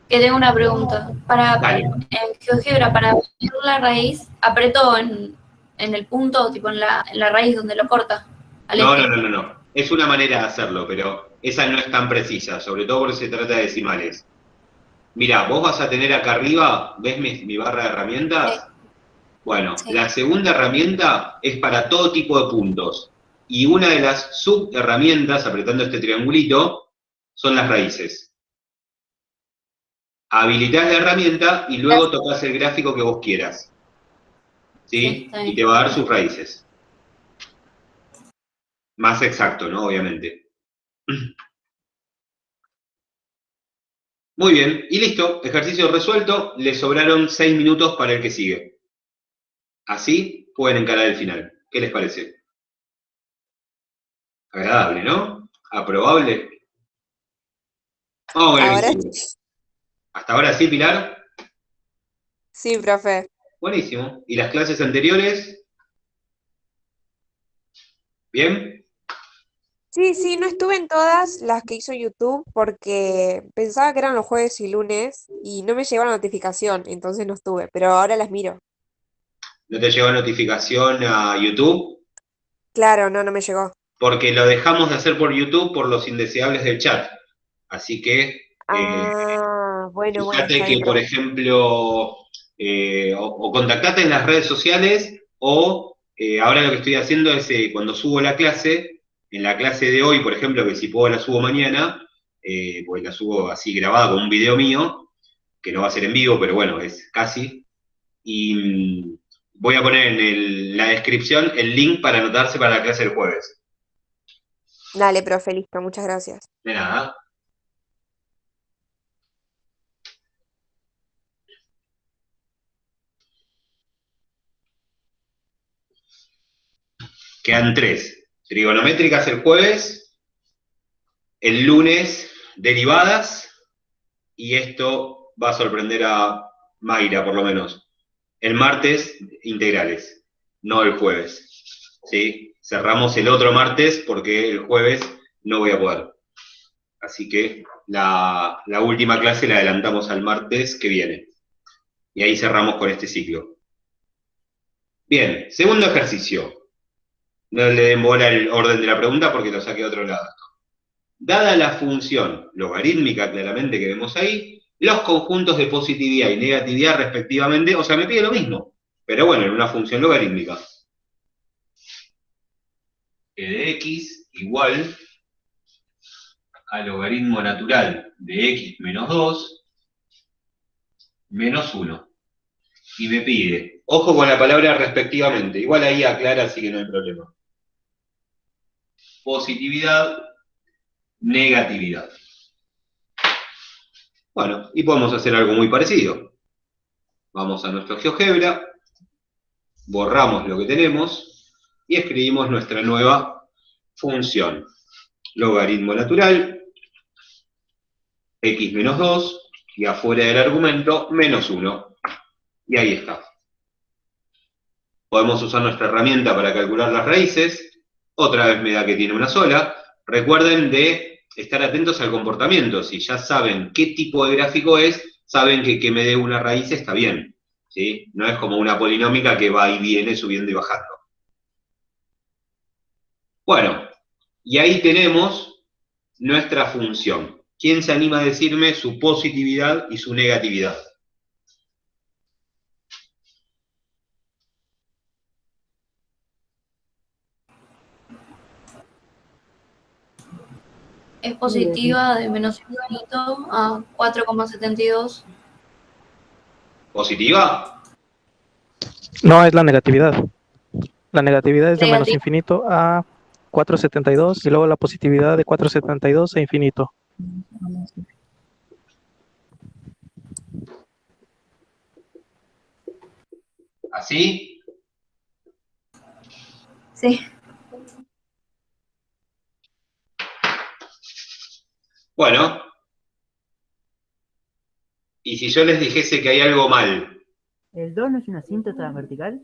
Que tengo una pregunta. Dale. En GeoGebra, para ver la raíz, aprieto en el punto, tipo en la raíz donde lo corta. No. Es una manera de hacerlo, pero esa no es tan precisa, sobre todo porque se trata de decimales. Mirá, vos vas a tener acá arriba, ¿ves mi barra de herramientas? Sí. Bueno, Sí. la segunda herramienta es para todo tipo de puntos. Y una de las subherramientas, apretando este triangulito, son las raíces. Habilitás la herramienta y luego tocas el gráfico que vos quieras. ¿Sí? Y te va a dar sus raíces. Más exacto, ¿no? Obviamente. Muy bien, y listo, ejercicio resuelto, le sobraron 6 minutos para el que sigue. Así pueden encarar el final. ¿Qué les parece? Agradable, ¿no? ¿Aprobable? Vamos con el Ahora examen. ¿Hasta ahora sí, Pilar? sí, profe. Buenísimo. ¿Y las clases anteriores? ¿Bien? Sí, sí, no estuve en todas las que hizo YouTube porque pensaba que eran los jueves y lunes y no me llegó la notificación, entonces no estuve, pero ahora las miro. ¿No te llegó notificación a YouTube? Claro, no, no me llegó. Porque lo dejamos de hacer por YouTube por los indeseables del chat. Así que Ah, bueno, bueno, fíjate está que, bien, por profe. ejemplo, o contactate en las redes sociales o ahora lo que estoy haciendo es cuando subo la clase, en la clase de hoy, por ejemplo, que si puedo la subo mañana, pues la subo así grabada con un video mío, que no va a ser en vivo, pero bueno, es casi. Y voy a poner en la descripción el link para anotarse para la clase del jueves. Dale, profe, listo, muchas gracias. De nada. Quedan 3. Trigonométricas el jueves, el lunes derivadas, y esto va a sorprender a Mayra por lo menos. El martes integrales, no el jueves. ¿Sí? Cerramos el otro martes porque el jueves no voy a poder. Así que la última clase la adelantamos al martes que viene. Y ahí cerramos con este ciclo. Bien, segundo ejercicio. No le den bola el orden de la pregunta porque lo saqué a otro lado. Dada la función logarítmica claramente que vemos ahí, los conjuntos de positividad y negatividad respectivamente, o sea, me pide lo mismo, pero bueno, en una función logarítmica. Que de x igual a logaritmo natural de x menos 2 menos 1. Y me pide, ojo con la palabra respectivamente, igual ahí aclara, así que no hay problema. Positividad, negatividad. Bueno, y podemos hacer algo muy parecido. Vamos a nuestro GeoGebra, borramos lo que tenemos y escribimos nuestra nueva función. Logaritmo natural, x menos 2, y afuera del argumento, menos 1. Y ahí está. Podemos usar nuestra herramienta para calcular las raíces. Otra vez me da que tiene una sola. Recuerden de estar atentos al comportamiento. Si ya saben qué tipo de gráfico es, saben que me dé una raíz está bien. ¿Sí? No es como una polinómica que va y viene subiendo y bajando. Bueno, y ahí tenemos nuestra función. ¿Quién se anima a decirme su positividad y su negatividad? Es positiva de menos infinito a 4,72. ¿Positiva? No, es la negatividad. La negatividad es de menos Negativo. infinito a 4,72 y luego la positividad de 4,72 a infinito. ¿Así? Sí. Bueno. ¿Y si yo les dijese que hay algo mal? ¿El 2 no es una asíntota vertical?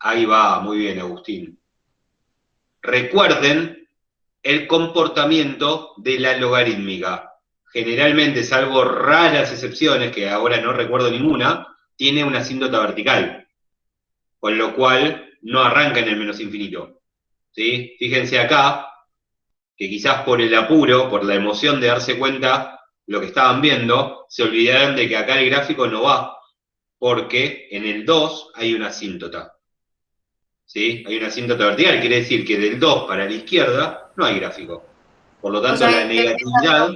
Ahí va, muy bien, Agustín. Recuerden el comportamiento de la logarítmica. Generalmente, salvo raras excepciones, que ahora no recuerdo ninguna, tiene una asíntota vertical. Con lo cual, no arranca en el menos infinito. ¿Sí? Fíjense acá, que quizás por el apuro, por la emoción de darse cuenta lo que estaban viendo, se olvidaron de que acá el gráfico no va, porque en el 2 hay una asíntota. ¿Sí? Hay una asíntota vertical, quiere decir que del 2 para la izquierda no hay gráfico. Por lo tanto, O sea, la negatividad...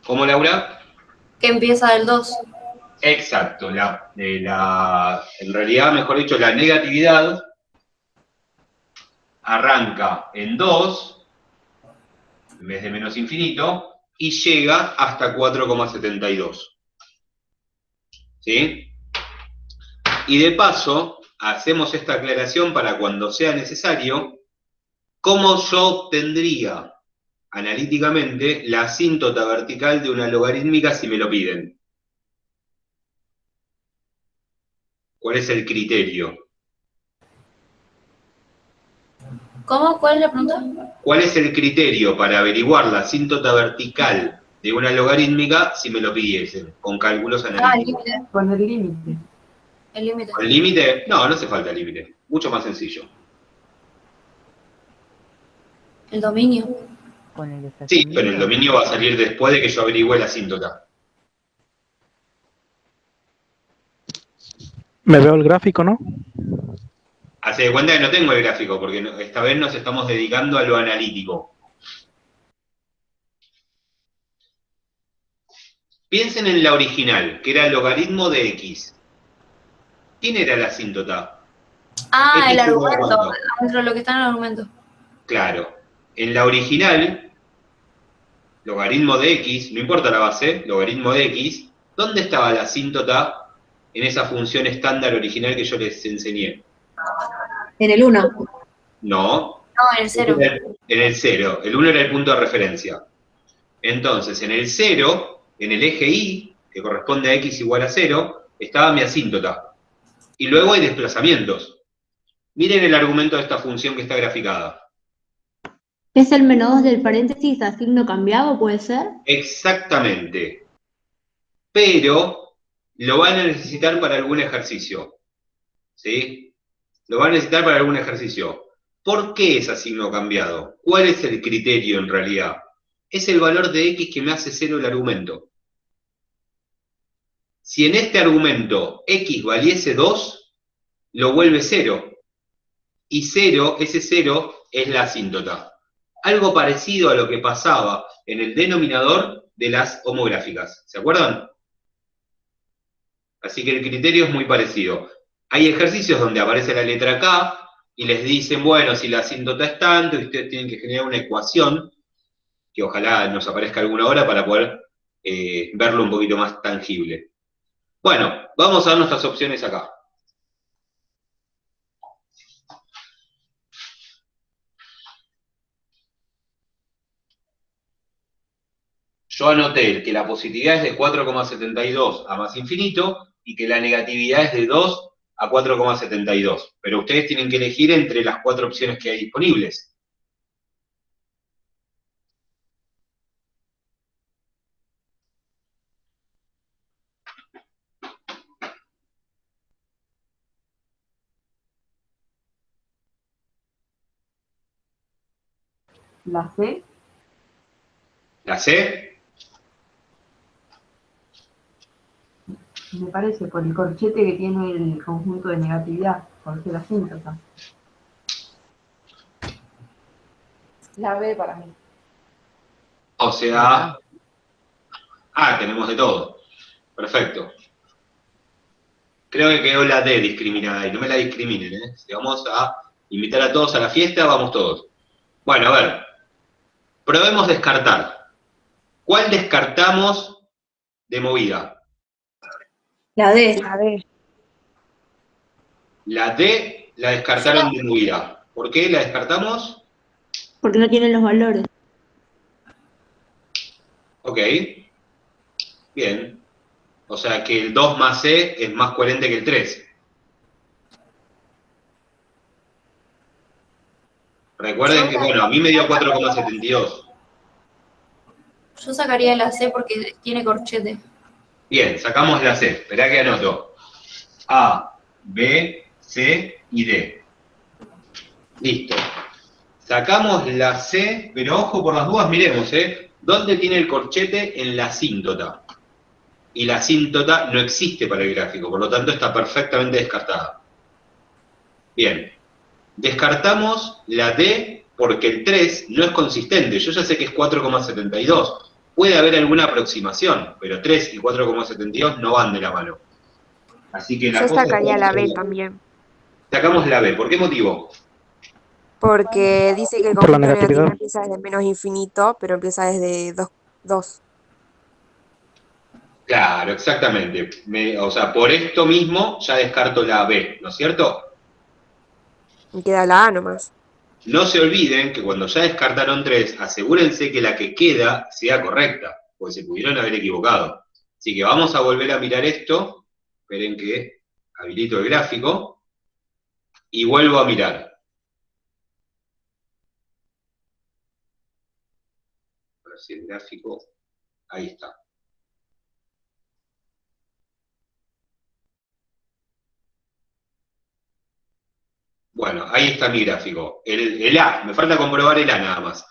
¿Cómo, Laura? Que empieza del 2. Exacto. En realidad, mejor dicho, la negatividad arranca en 2, en vez de menos infinito, y llega hasta 4,72. ¿Sí? Y de paso, hacemos esta aclaración para cuando sea necesario, ¿cómo yo obtendría analíticamente la asíntota vertical de una logarítmica si me lo piden. ¿Cuál es el criterio? ¿Cómo? ¿Cuál es la pregunta? ¿Cuál es el criterio para averiguar la asíntota vertical de una logarítmica si me lo pidiesen, con cálculos Ah, el analíticos? límite. Con el límite. El límite. ¿Con límite? No, no hace falta límite. Mucho más sencillo. El dominio. Con el Sí, pero el desplazamiento. dominio va a salir después de que yo averigüe la asíntota. Me veo el gráfico, ¿no? Hace de cuenta que no tengo el gráfico, porque esta vez nos estamos dedicando a lo analítico. Piensen en la original, que era el logaritmo de x. ¿Quién era la asíntota? Ah, el X igual a argumento. cuánto. Dentro de lo que está en el argumento. Claro. En la original, logaritmo de x, no importa la base, logaritmo de x, ¿dónde estaba la asíntota en esa función estándar original que yo les enseñé? En el 1. No, No, en el 0. en el 0. El 1 era el punto de referencia. Entonces, en el 0, en el eje y, que corresponde a x igual a 0, estaba mi asíntota. Y luego hay desplazamientos. Miren el argumento de esta función que está graficada. ¿Es el -2 del paréntesis a signo cambiado, puede ser? Exactamente. Pero lo van a necesitar para algún ejercicio. ¿Sí? Lo van a necesitar para algún ejercicio. ¿Por qué es a signo cambiado? ¿Cuál es el criterio en realidad? Es el valor de x que me hace 0 el argumento. Si en este argumento x valiese 2, lo vuelve 0. Y 0, ese 0 es la asíntota. Algo parecido a lo que pasaba en el denominador de las homográficas. ¿Se acuerdan? Así que el criterio es muy parecido. Hay ejercicios donde aparece la letra K y les dicen, bueno, si la asíntota es tanto, y ustedes tienen que generar una ecuación, que ojalá nos aparezca alguna hora para poder verlo un poquito más tangible. Bueno, vamos a ver nuestras opciones acá. Yo anoté que la positividad es de 4,72 a más infinito y que la negatividad es de 2 a 4,72. Pero ustedes tienen que elegir entre las 4 opciones que hay disponibles. La C, ¿La C? me parece, por el corchete que tiene el conjunto de negatividad, por ser asíntota. La B para mí. O sea... Ah, tenemos de todo. Perfecto. Creo que quedó la D discriminada y no me la discriminen, ¿eh? Si vamos a invitar a todos a la fiesta, vamos todos. Bueno, a ver. Probemos descartar. ¿Cuál descartamos de movida? La D. A ver, La D la descartaron de movida. ¿Por qué la descartamos? Porque no tienen los valores. Ok. Bien. O sea que el 2 más C es más coherente que el 3. Recuerden que, bueno, a mí me dio 4,72. Yo sacaría la C porque tiene corchete. Bien, sacamos la C. Esperá que anoto. A, B, C y D. Listo. Sacamos la C, pero ojo por las dudas, miremos, ¿dónde tiene el corchete? En la asíntota. Y la asíntota no existe para el gráfico, por lo tanto está perfectamente descartada. Bien. Descartamos la D porque el 3 no es consistente. Yo ya sé que es 4,72. Puede haber alguna aproximación, pero 3 y 4,72 no van de la mano. Así que la yo cosa sacaría la B está... también. Sacamos la B. ¿Por qué motivo? Porque dice que el Por la conjunto de negatividad negatividad. empieza desde menos infinito, pero empieza desde 2. Claro, exactamente. O sea, por esto mismo ya descarto la B, ¿no es cierto? Y queda la A nomás. No se olviden que cuando ya descartaron 3, asegúrense que la que queda sea correcta, porque se pudieron haber equivocado. Así que vamos a volver a mirar esto. Esperen que habilito el gráfico y vuelvo a mirar. A ver si el gráfico, ahí está. Bueno, ahí está mi gráfico. El A, me falta comprobar el A nada más.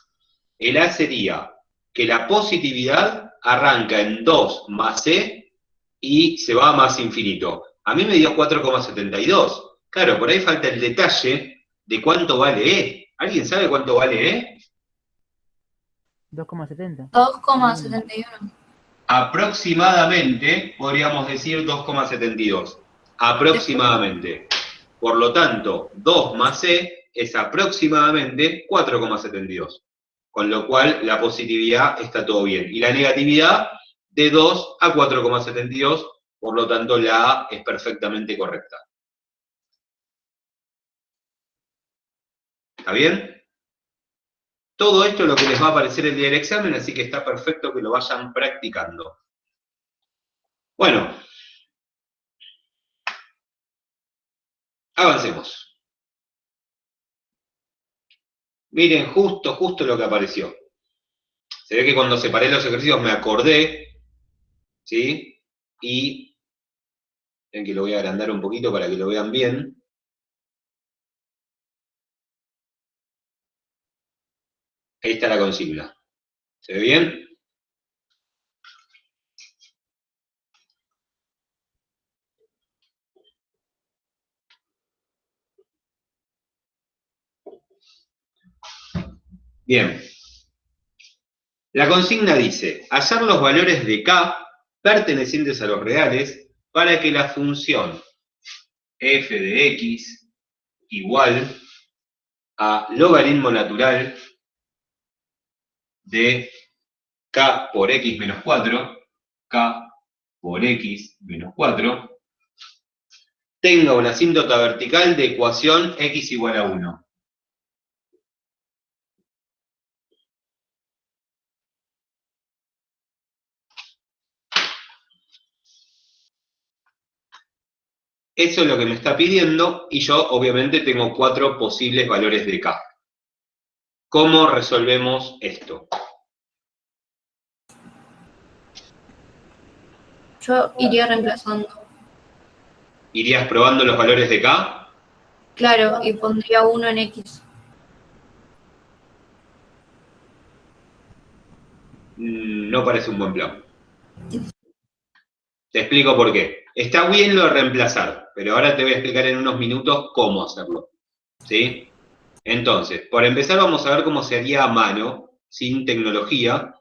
El A sería que la positividad arranca en 2 más C y se va a más infinito. A mí me dio 4,72. Claro, por ahí falta el detalle de cuánto vale E. ¿Alguien sabe cuánto vale E? 2,70. 2,71. Aproximadamente, podríamos decir 2,72. Aproximadamente. Por lo tanto, 2 más C es aproximadamente 4,72. Con lo cual, la positividad está todo bien. Y la negatividad, de 2 a 4,72, por lo tanto, la A es perfectamente correcta. ¿Está bien? Todo esto es lo que les va a aparecer el día del examen, así que está perfecto que lo vayan practicando. Bueno, avancemos. Miren justo lo que apareció. Se ve que cuando separé los ejercicios me acordé, ¿sí? Y ven que lo voy a agrandar un poquito para que lo vean bien. Ahí está la consigna. ¿Se ve bien? Bien. La consigna dice, hallar los valores de K pertenecientes a los reales para que la función f de x igual a logaritmo natural de K por x menos 4, K por x menos 4, tenga una asíntota vertical de ecuación x igual a 1. Eso es lo que me está pidiendo y yo obviamente tengo 4 posibles valores de K. ¿Cómo resolvemos esto? Yo iría reemplazando. ¿Irías probando los valores de K? Claro, y pondría 1 en X. No parece un buen plan. Te explico por qué. Está bien lo de reemplazar, pero ahora te voy a explicar en unos minutos cómo hacerlo. ¿Sí? Entonces, por empezar vamos a ver cómo se haría a mano, sin tecnología,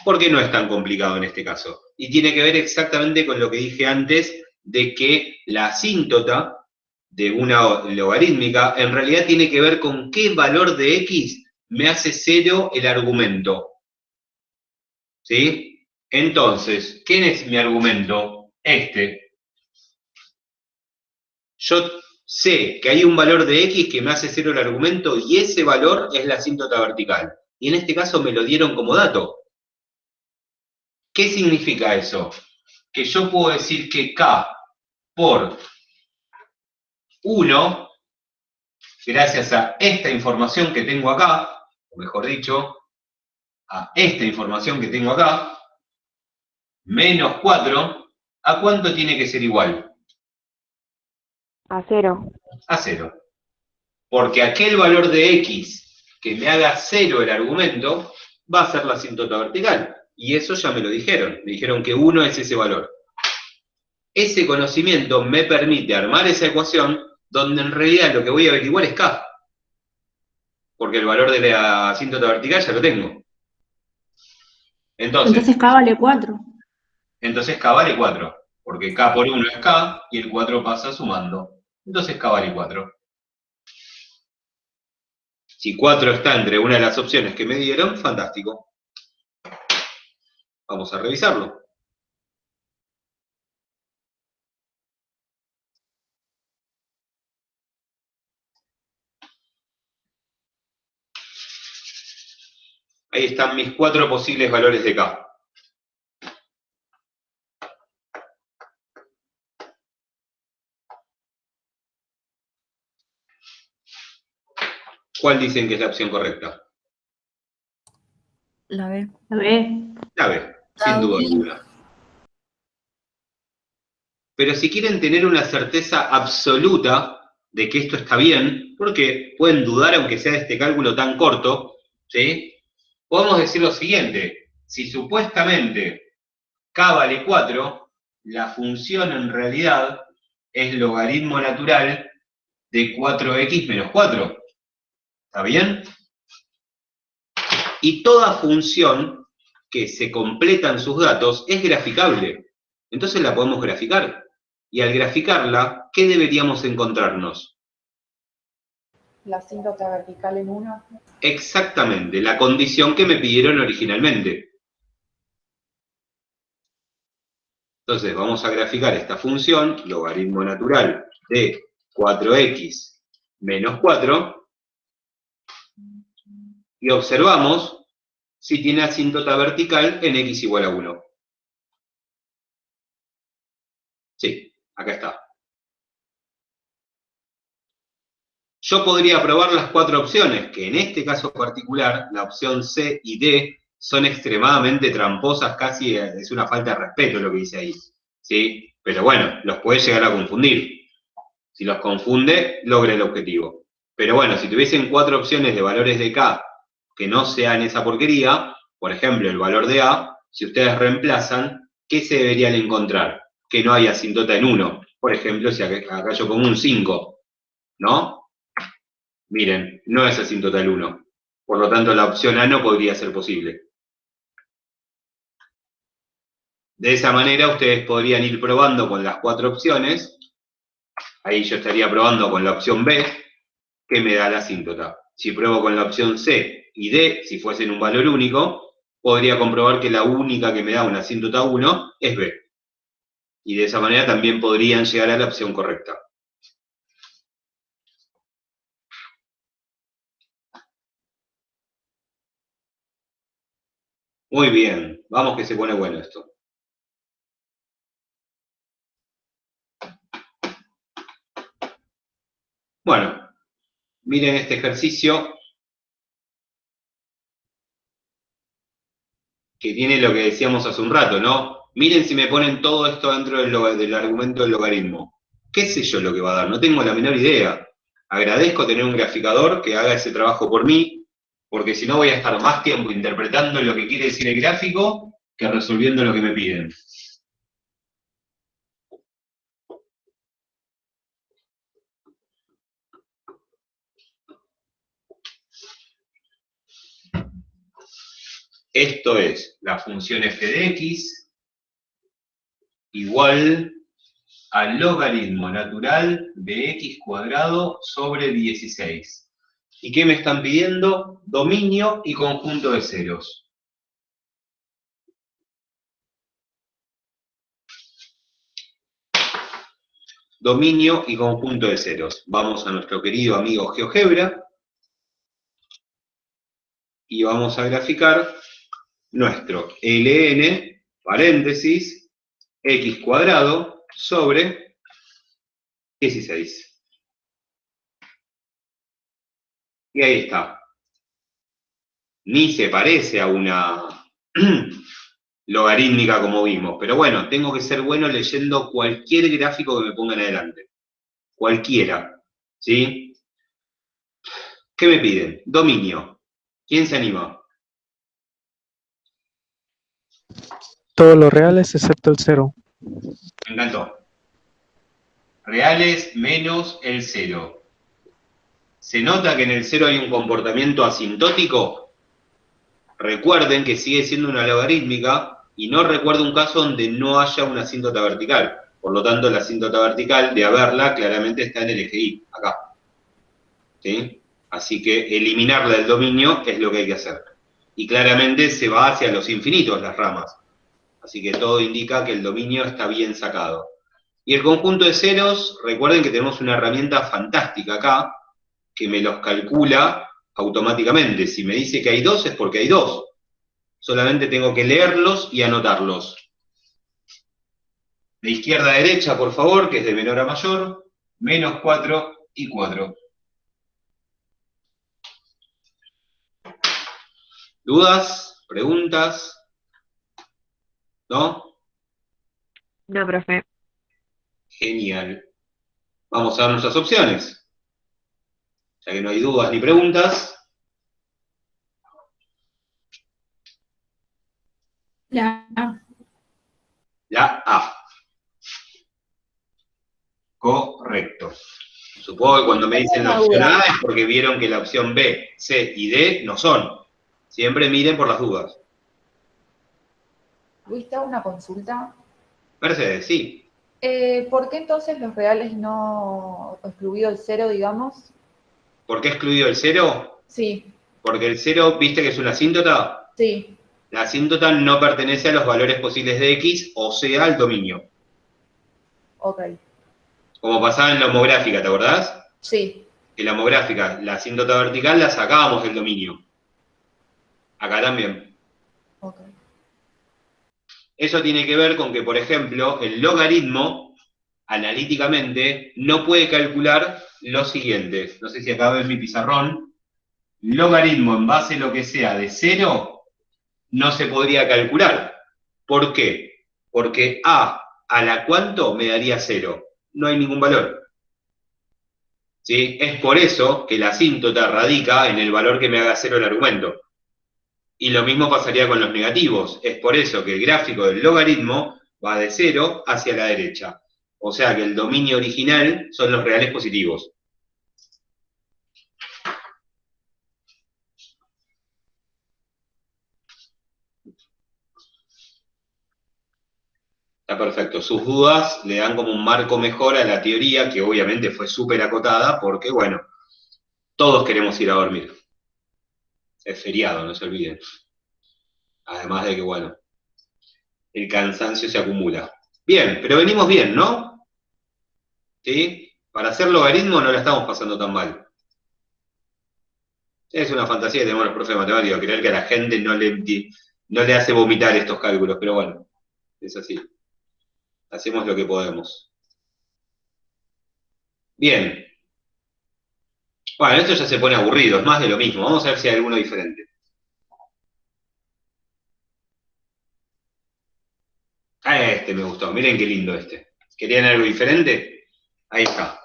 porque no es tan complicado en este caso. Y tiene que ver exactamente con lo que dije antes, de que la asíntota de una logarítmica en realidad tiene que ver con qué valor de x me hace cero el argumento. ¿Sí? Entonces, ¿quién es mi argumento? Este. Yo sé que hay un valor de x que me hace cero el argumento y ese valor es la asíntota vertical. Y en este caso me lo dieron como dato. ¿Qué significa eso? Que yo puedo decir que k por 1, gracias a esta información que tengo acá, o mejor dicho, a esta información que tengo acá, menos 4, ¿a cuánto tiene que ser igual? A 0. A 0. Porque aquel valor de x que me haga 0 el argumento va a ser la asíntota vertical. Y eso ya me lo dijeron. Me dijeron que 1 es ese valor. Ese conocimiento me permite armar esa ecuación donde en realidad lo que voy a averiguar es k. Porque el valor de la asíntota vertical ya lo tengo. Entonces K vale 4. Entonces k vale 4. Porque k por 1 es k y el 4 pasa sumando. Entonces k vale 4. Si 4 está entre una de las opciones que me dieron, fantástico. Vamos a revisarlo. Ahí están mis 4 posibles valores de K. ¿Cuál dicen que es la opción correcta? La B. A ver. La B, sin duda alguna. Pero si quieren tener una certeza absoluta de que esto está bien, porque pueden dudar aunque sea de este cálculo tan corto, ¿sí? Podemos decir lo siguiente: si supuestamente K vale 4, la función en realidad es logaritmo natural de 4x menos 4. ¿Está bien? Y toda función que se completan sus datos es graficable. Entonces la podemos graficar. Y al graficarla, ¿qué deberíamos encontrarnos? La asíntota vertical en 1. Exactamente, la condición que me pidieron originalmente. Entonces vamos a graficar esta función, logaritmo natural de 4x menos 4, y observamos si tiene asíntota vertical en x igual a 1. Sí, acá está. Yo podría probar las 4 opciones, que en este caso particular, la opción C y D, son extremadamente tramposas, casi es una falta de respeto lo que dice ahí, ¿sí? Pero bueno, los puede llegar a confundir. Si los confunde, logra el objetivo. Pero bueno, si tuviesen 4 opciones de valores de K que no sean esa porquería, por ejemplo, el valor de A, si ustedes reemplazan, ¿qué se deberían encontrar? Que no hay asíntota en 1. Por ejemplo, si acá yo pongo un 5, ¿no? Miren, no es asíntota el 1. Por lo tanto, la opción A no podría ser posible. De esa manera, ustedes podrían ir probando con las 4 opciones. Ahí yo estaría probando con la opción B, que me da la asíntota. Si pruebo con la opción C y D, si fuesen un valor único, podría comprobar que la única que me da una asíntota 1 es B. Y de esa manera también podrían llegar a la opción correcta. Muy bien, vamos que se pone bueno esto. Bueno, miren este ejercicio que tiene lo que decíamos hace un rato, ¿no? Miren si me ponen todo esto dentro del argumento del logaritmo. ¿Qué sé yo lo que va a dar? No tengo la menor idea. Agradezco tener un graficador que haga ese trabajo por mí, porque si no voy a estar más tiempo interpretando lo que quiere decir el gráfico que resolviendo lo que me piden. Esto es la función f de x igual al logaritmo natural de x cuadrado sobre 16. ¿Y qué me están pidiendo? Dominio y conjunto de ceros. Dominio y conjunto de ceros. Vamos a nuestro querido amigo GeoGebra y vamos a graficar nuestro ln, paréntesis, x cuadrado sobre 16. Y ahí está. Ni se parece a una logarítmica como vimos, pero bueno, tengo que ser bueno leyendo cualquier gráfico que me pongan adelante. Cualquiera, ¿sí? ¿Qué me piden? Dominio. ¿Quién se anima? Todos los reales excepto el 0. Me encantó. Reales menos el 0. ¿Se nota que en el 0 hay un comportamiento asintótico? Recuerden que sigue siendo una logarítmica y no recuerdo un caso donde no haya una asíntota vertical. Por lo tanto, la asíntota vertical, de haberla, claramente está en el eje Y, acá. ¿Sí? Así que eliminarla del dominio es lo que hay que hacer. Y claramente se va hacia los infinitos las ramas. Así que todo indica que el dominio está bien sacado. Y el conjunto de ceros, recuerden que tenemos una herramienta fantástica acá, que me los calcula automáticamente. Si me dice que hay 2 es porque hay 2. Solamente tengo que leerlos y anotarlos. De izquierda a derecha, por favor, que es de menor a mayor, menos 4 y 4. ¿Dudas? ¿Preguntas? ¿No? No, profe. Genial. Vamos a ver nuestras opciones. Ya que no hay dudas ni preguntas. La A. La A. Correcto. Supongo que cuando me dicen la opción A es porque vieron que la opción B, C y D no son. Siempre miren por las dudas. Luis, te hago una consulta. Mercedes, sí. ¿Por qué entonces los reales no, excluido el 0, digamos? ¿Por qué he excluido el 0? Sí, Porque el 0, ¿viste que es una asíntota? sí, La asíntota no pertenece a los valores posibles de X, o sea, al dominio. ok, Como pasaba en la homográfica, ¿te acordás? sí, En la homográfica, la asíntota vertical la sacábamos del dominio. Acá también. ok. Eso tiene que ver con que, por ejemplo, el logaritmo, analíticamente, no puede calcular lo siguiente. No sé si acá ves mi pizarrón. Logaritmo en base a lo que sea de 0 no se podría calcular. ¿Por qué? Porque a la cuánto me daría 0. No hay ningún valor. ¿Sí? Es por eso que la asíntota radica en el valor que me haga 0 el argumento. Y lo mismo pasaría con los negativos. Es por eso que el gráfico del logaritmo va de 0 hacia la derecha. O sea que el dominio original son los reales positivos. Está perfecto. Sus dudas le dan como un marco mejor a la teoría, que obviamente fue súper acotada, porque, bueno, todos queremos ir a dormir. Es feriado, no se olviden. Además de que, bueno, el cansancio se acumula. Bien, pero venimos bien, ¿no? ¿Sí? Para hacer logaritmo no la estamos pasando tan mal. Es una fantasía que tenemos los profes de matemáticas, creer que a la gente no le hace vomitar estos cálculos, pero bueno, es así. Hacemos lo que podemos. Bien. Bueno, esto ya se pone aburrido, es más de lo mismo. Vamos a ver si hay alguno diferente. Ah, este me gustó, miren qué lindo este. ¿Querían algo diferente? Ahí está.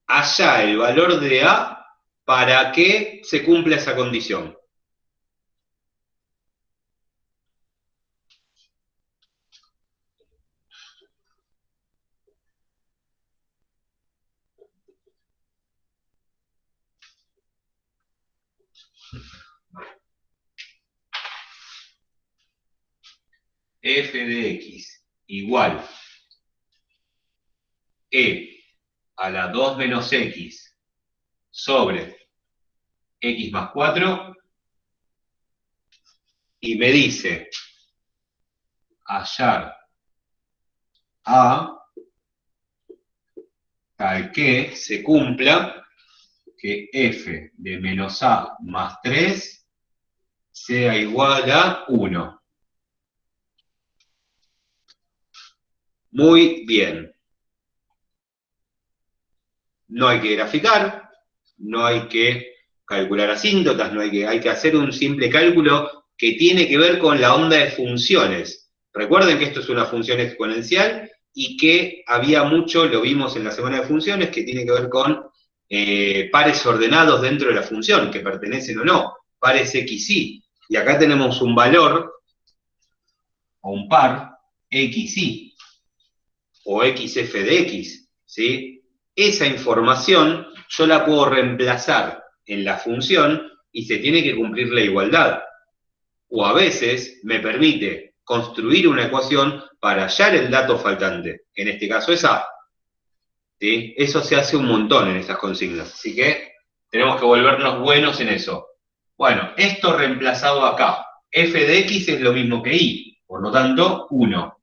Allá el valor de A para que se cumpla esa condición. F de X igual E a la 2 menos X sobre X más 4 y me dice hallar A tal que se cumpla que F de menos A más 3 sea igual a 1. Muy bien. No hay que graficar, no hay que calcular asíntotas, hay que hacer un simple cálculo que tiene que ver con la onda de funciones. Recuerden que esto es una función exponencial y que había mucho, lo vimos en la semana de funciones, que tiene que ver con pares ordenados dentro de la función, que pertenecen o no, pares x, y. Y acá tenemos un valor, o un par, x, y, o xf de x, ¿sí? Esa información yo la puedo reemplazar en la función y se tiene que cumplir la igualdad. O a veces me permite construir una ecuación para hallar el dato faltante. En este caso es A. ¿Sí? Eso se hace un montón en estas consignas. Así que tenemos que volvernos buenos en eso. Bueno, esto reemplazado acá. F de X es lo mismo que Y. Por lo tanto, 1.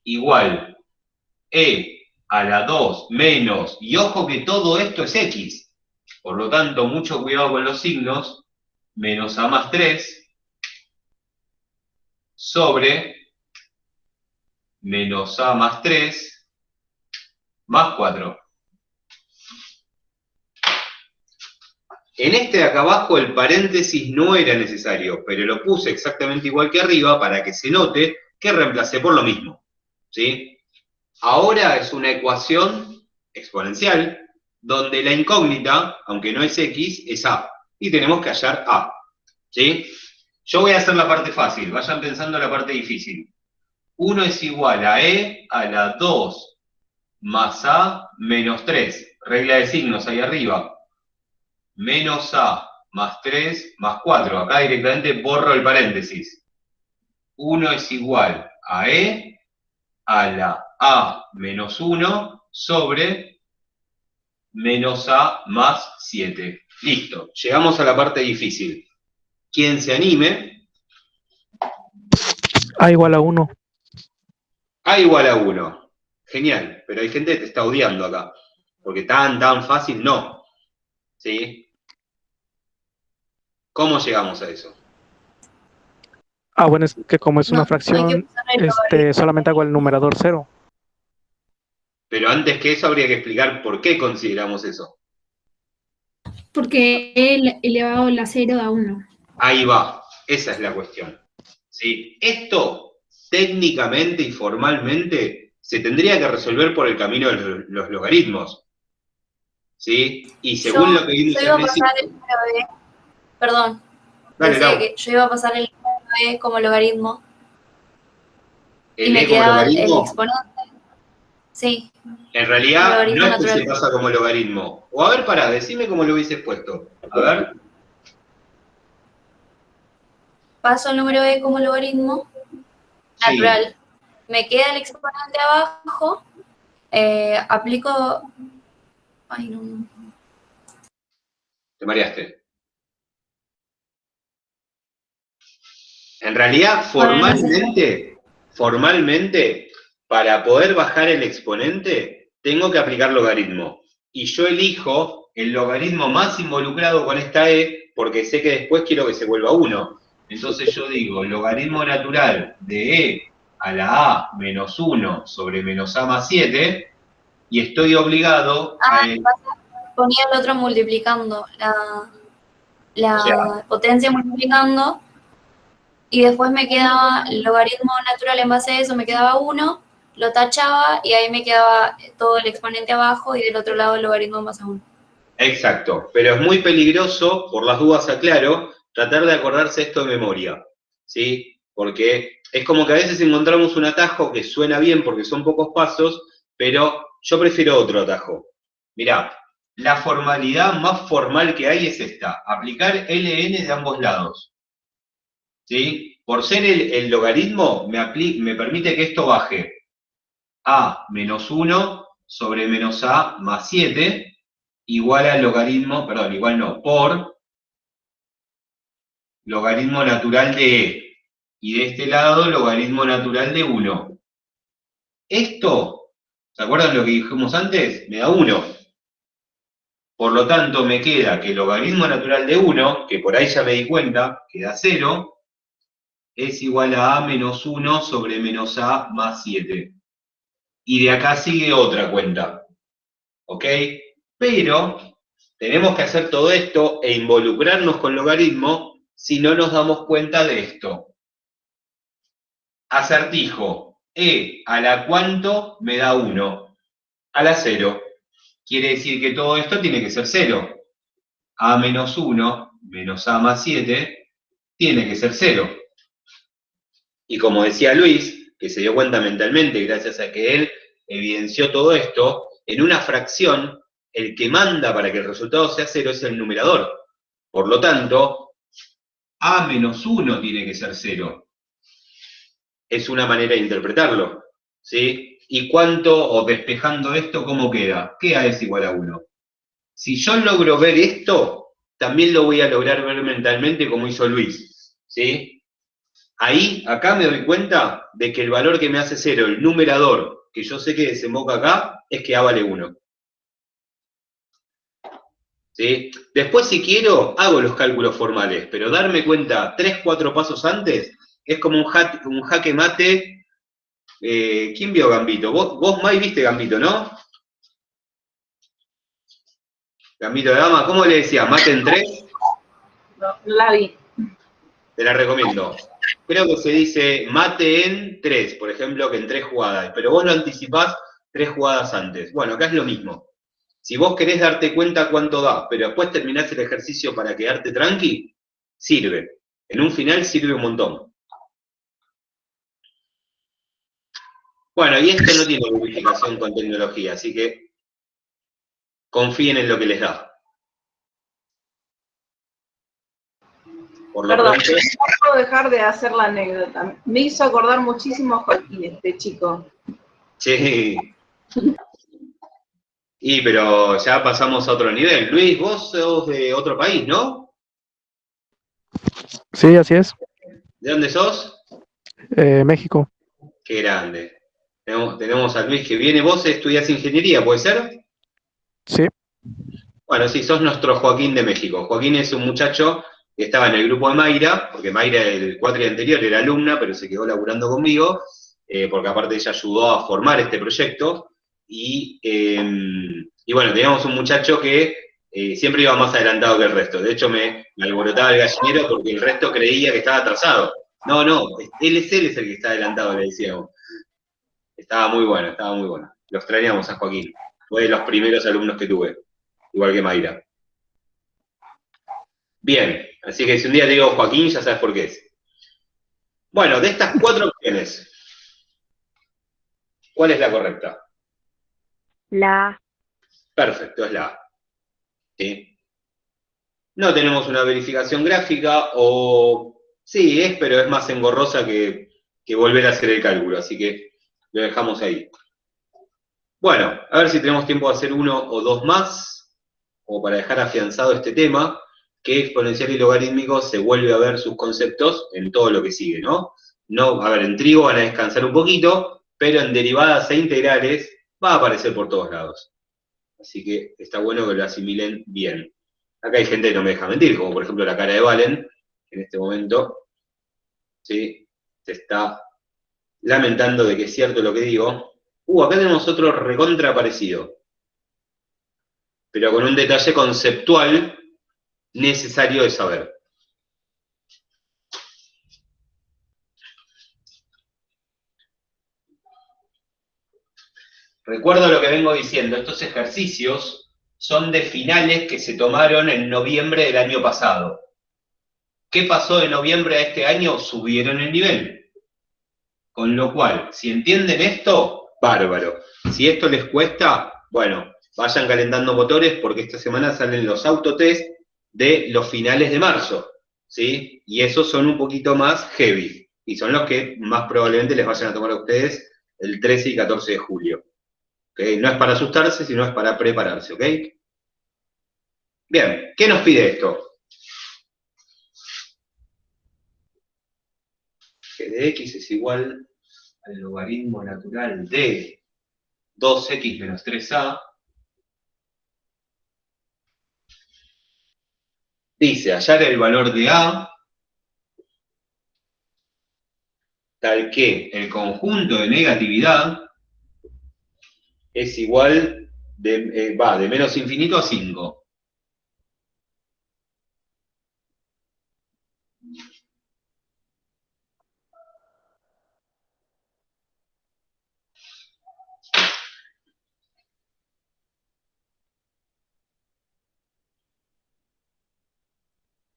Igual E a la 2 menos, y ojo que todo esto es X, por lo tanto, mucho cuidado con los signos, menos A más 3 sobre menos A más 3 más 4. En este de acá abajo el paréntesis no era necesario, pero lo puse exactamente igual que arriba para que se note que reemplacé por lo mismo, ¿sí? Ahora es una ecuación exponencial donde la incógnita, aunque no es X, es A. Y tenemos que hallar A, ¿sí? Yo voy a hacer la parte fácil, vayan pensando en la parte difícil. 1 es igual a E a la 2 más A menos 3. Regla de signos ahí arriba. Menos A más 3 más 4. Acá directamente borro el paréntesis. 1 es igual a E a la A menos 1 sobre menos A más 7. Listo, llegamos a la parte difícil. Quien se anime. A igual a 1. A igual a 1. Genial, pero hay gente que te está odiando acá. Porque tan fácil no. ¿Sí? ¿Cómo llegamos a eso? Ah, bueno, es que como es una No, hay que fracción, usar el logaritmo. solamente hago el numerador 0. Pero antes que eso habría que explicar por qué consideramos eso. Porque el elevado a la 0 da 1. Ahí va, esa es la cuestión. ¿Sí? Esto, técnicamente y formalmente, se tendría que resolver por el camino de los logaritmos. ¿Sí? Y según lo que vimos Yo iba al a pasar principio... el número B, perdón, Dale, decía Lau. que yo iba a pasar el número B como logaritmo y ¿El me E como quedaba el logaritmo? exponente. Sí, En realidad, logaritmo no es que natural. se pasa como logaritmo. O a ver, pará, decime cómo lo hubieses puesto. A ver. Paso el número B como logaritmo Sí. natural. Me queda el exponente abajo, aplico... Ay, no. Te mareaste. En realidad, formalmente, para poder bajar el exponente, tengo que aplicar logaritmo. Y yo elijo el logaritmo más involucrado con esta E, porque sé que después quiero que se vuelva 1. Entonces yo digo, logaritmo natural de E a la A menos 1 sobre menos A más 7, y estoy obligado a... Ponía el otro multiplicando, la potencia multiplicando, y después me quedaba el logaritmo natural en base a eso, me quedaba 1, lo tachaba y ahí me quedaba todo el exponente abajo y del otro lado el logaritmo en base a 1. Exacto, pero es muy peligroso, por las dudas aclaro, tratar de acordarse esto de memoria, ¿sí? Porque es como que a veces encontramos un atajo que suena bien porque son pocos pasos, pero yo prefiero otro atajo. Mirá, la formalidad más formal que hay es esta, aplicar ln de ambos lados, ¿sí? Por ser el logaritmo, me permite que esto baje a menos 1 sobre menos a más 7, igual al logaritmo, perdón, igual no, por logaritmo natural de E. Y de este lado, logaritmo natural de 1. Esto, ¿se acuerdan lo que dijimos antes? Me da 1. Por lo tanto, me queda que el logaritmo natural de 1, que por ahí ya me di cuenta, que da 0, es igual a menos 1 sobre menos a más 7. Y de acá sigue otra cuenta. ¿Ok? Pero tenemos que hacer todo esto e involucrarnos con logaritmo si no nos damos cuenta de esto. Acertijo, E a la cuánto me da 1, a la 0. Quiere decir que todo esto tiene que ser 0. A menos 1 menos A más 7 tiene que ser 0. Y como decía Luis, que se dio cuenta mentalmente gracias a que él evidenció todo esto, en una fracción el que manda para que el resultado sea 0 es el numerador. Por lo tanto, A menos 1 tiene que ser 0. Es una manera de interpretarlo, ¿sí? ¿Y cuánto, o despejando esto, cómo queda? Que A es igual a 1. Si yo logro ver esto, también lo voy a lograr ver mentalmente como hizo Luis, ¿sí? Ahí, acá me doy cuenta de que el valor que me hace 0, el numerador, que yo sé que desemboca acá es que A vale 1. ¿Sí? Después, si quiero, hago los cálculos formales, pero darme cuenta 3, 4 pasos antes es como un jaque mate. ¿Quién vio Gambito? Vos Mai, viste Gambito, ¿no? Gambito de Dama, ¿cómo le decía? ¿Mate en 3? No la vi. Te la recomiendo. Creo que se dice mate en 3, por ejemplo, que en 3 jugadas, pero vos lo anticipás 3 jugadas antes. Bueno, acá es lo mismo. Si vos querés darte cuenta cuánto da, pero después terminás el ejercicio para quedarte tranqui, sirve. En un final sirve un montón. Bueno, y esto no tiene verificación con tecnología, así que confíen en lo que les da. Por lo Perdón, pronto, no puedo dejar de hacer la anécdota. Me hizo acordar muchísimo a Joaquín, este chico. sí. Y pero ya pasamos a otro nivel. Luis, vos sos de otro país, ¿no? Sí, así es. ¿De dónde sos? México. Qué grande. Tenemos a Luis que viene. Vos estudiás ingeniería, ¿puede ser? Sí. Bueno, sí, sos nuestro Joaquín de México. Joaquín es un muchacho que estaba en el grupo de Mayra, porque Mayra el cuatri anterior era alumna, pero se quedó laburando conmigo, porque aparte ella ayudó a formar este proyecto. Y bueno, teníamos un muchacho que siempre iba más adelantado que el resto. De hecho, me alborotaba el gallinero porque el resto creía que estaba atrasado. No, él es el que está adelantado, le decíamos. Estaba muy bueno, estaba muy bueno. Lo extrañamos a Joaquín. Fue de los primeros alumnos que tuve, igual que Mayra. Bien, así que si un día te digo Joaquín, ya sabes por qué es. Bueno, de estas 4 opciones, ¿cuál es la correcta? La A. Perfecto, es la A. ¿Sí? No tenemos una verificación gráfica, o sí es, pero es más engorrosa que volver a hacer el cálculo, así que lo dejamos ahí. Bueno, a ver si tenemos tiempo de hacer 1 o 2 más, o para dejar afianzado este tema, que exponencial y logarítmico se vuelve a ver sus conceptos en todo lo que sigue, ¿no? No, a ver, en trigo van a descansar un poquito, pero en derivadas e integrales va a aparecer por todos lados. Así que está bueno que lo asimilen bien. Acá hay gente que no me deja mentir, como por ejemplo la cara de Valen, que en este momento, ¿sí? Se está lamentando de que es cierto lo que digo. Acá tenemos otro recontra parecido, pero con un detalle conceptual necesario de saber. Recuerdo lo que vengo diciendo, estos ejercicios son de finales que se tomaron en noviembre del año pasado. ¿Qué pasó de noviembre a este año? Subieron el nivel. Con lo cual, si entienden esto, bárbaro. Si esto les cuesta, bueno, vayan calentando motores porque esta semana salen los autotest de los finales de marzo, ¿sí? Y esos son un poquito más heavy. Y son los que más probablemente les vayan a tomar a ustedes el 13 y 14 de julio. ¿Okay? No es para asustarse, sino es para prepararse, ¿ok? Bien, ¿qué nos pide esto? Que de x es igual al logaritmo natural de 2x menos 3a. Dice, hallar el valor de a tal que el conjunto de negatividad es igual de menos infinito a 5.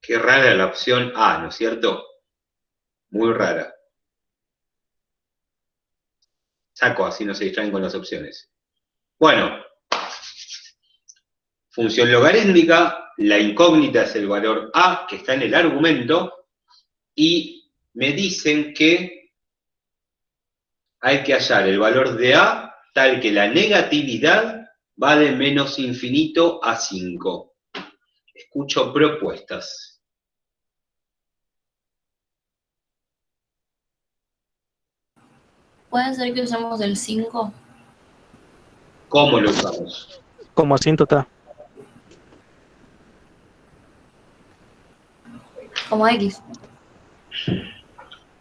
Qué rara la opción A, ¿no es cierto? Muy rara. Saco, así no se distraen con las opciones. Bueno, función logarítmica, la incógnita es el valor A, que está en el argumento, y me dicen que hay que hallar el valor de A tal que la negatividad va de menos infinito a 5. Escucho propuestas. ¿Puede ser que usemos el 5? ¿Cómo lo usamos? Como asíntota. Como X.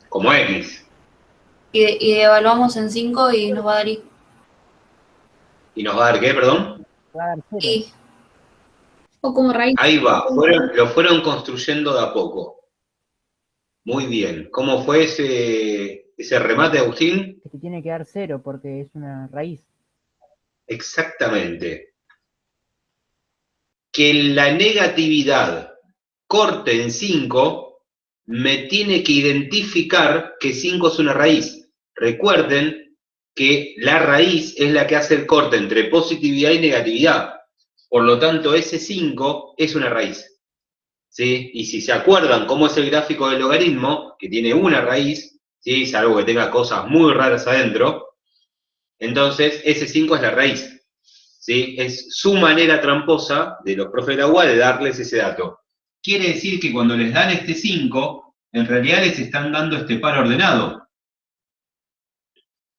Como X. Y evaluamos en 5 y nos va a dar Y. ¿Y nos va a dar qué, perdón? Y. O como raíz. Ahí va, lo fueron construyendo de a poco. Muy bien. ¿Cómo fue ese remate, Agustín? Que te tiene que dar 0 porque es una raíz. Exactamente. Que la negatividad corte en 5 me tiene que identificar que 5 es una raíz. Recuerden que la raíz es la que hace el corte entre positividad y negatividad. Por lo tanto, ese 5 es una raíz. ¿Sí? Y si se acuerdan cómo es el gráfico del logaritmo, que tiene una raíz, ¿sí? Salvo que tenga cosas muy raras adentro, entonces ese 5 es la raíz. ¿Sí? Es su manera tramposa de los profes de la UBA de darles ese dato. Quiere decir que cuando les dan este 5, en realidad les están dando este par ordenado.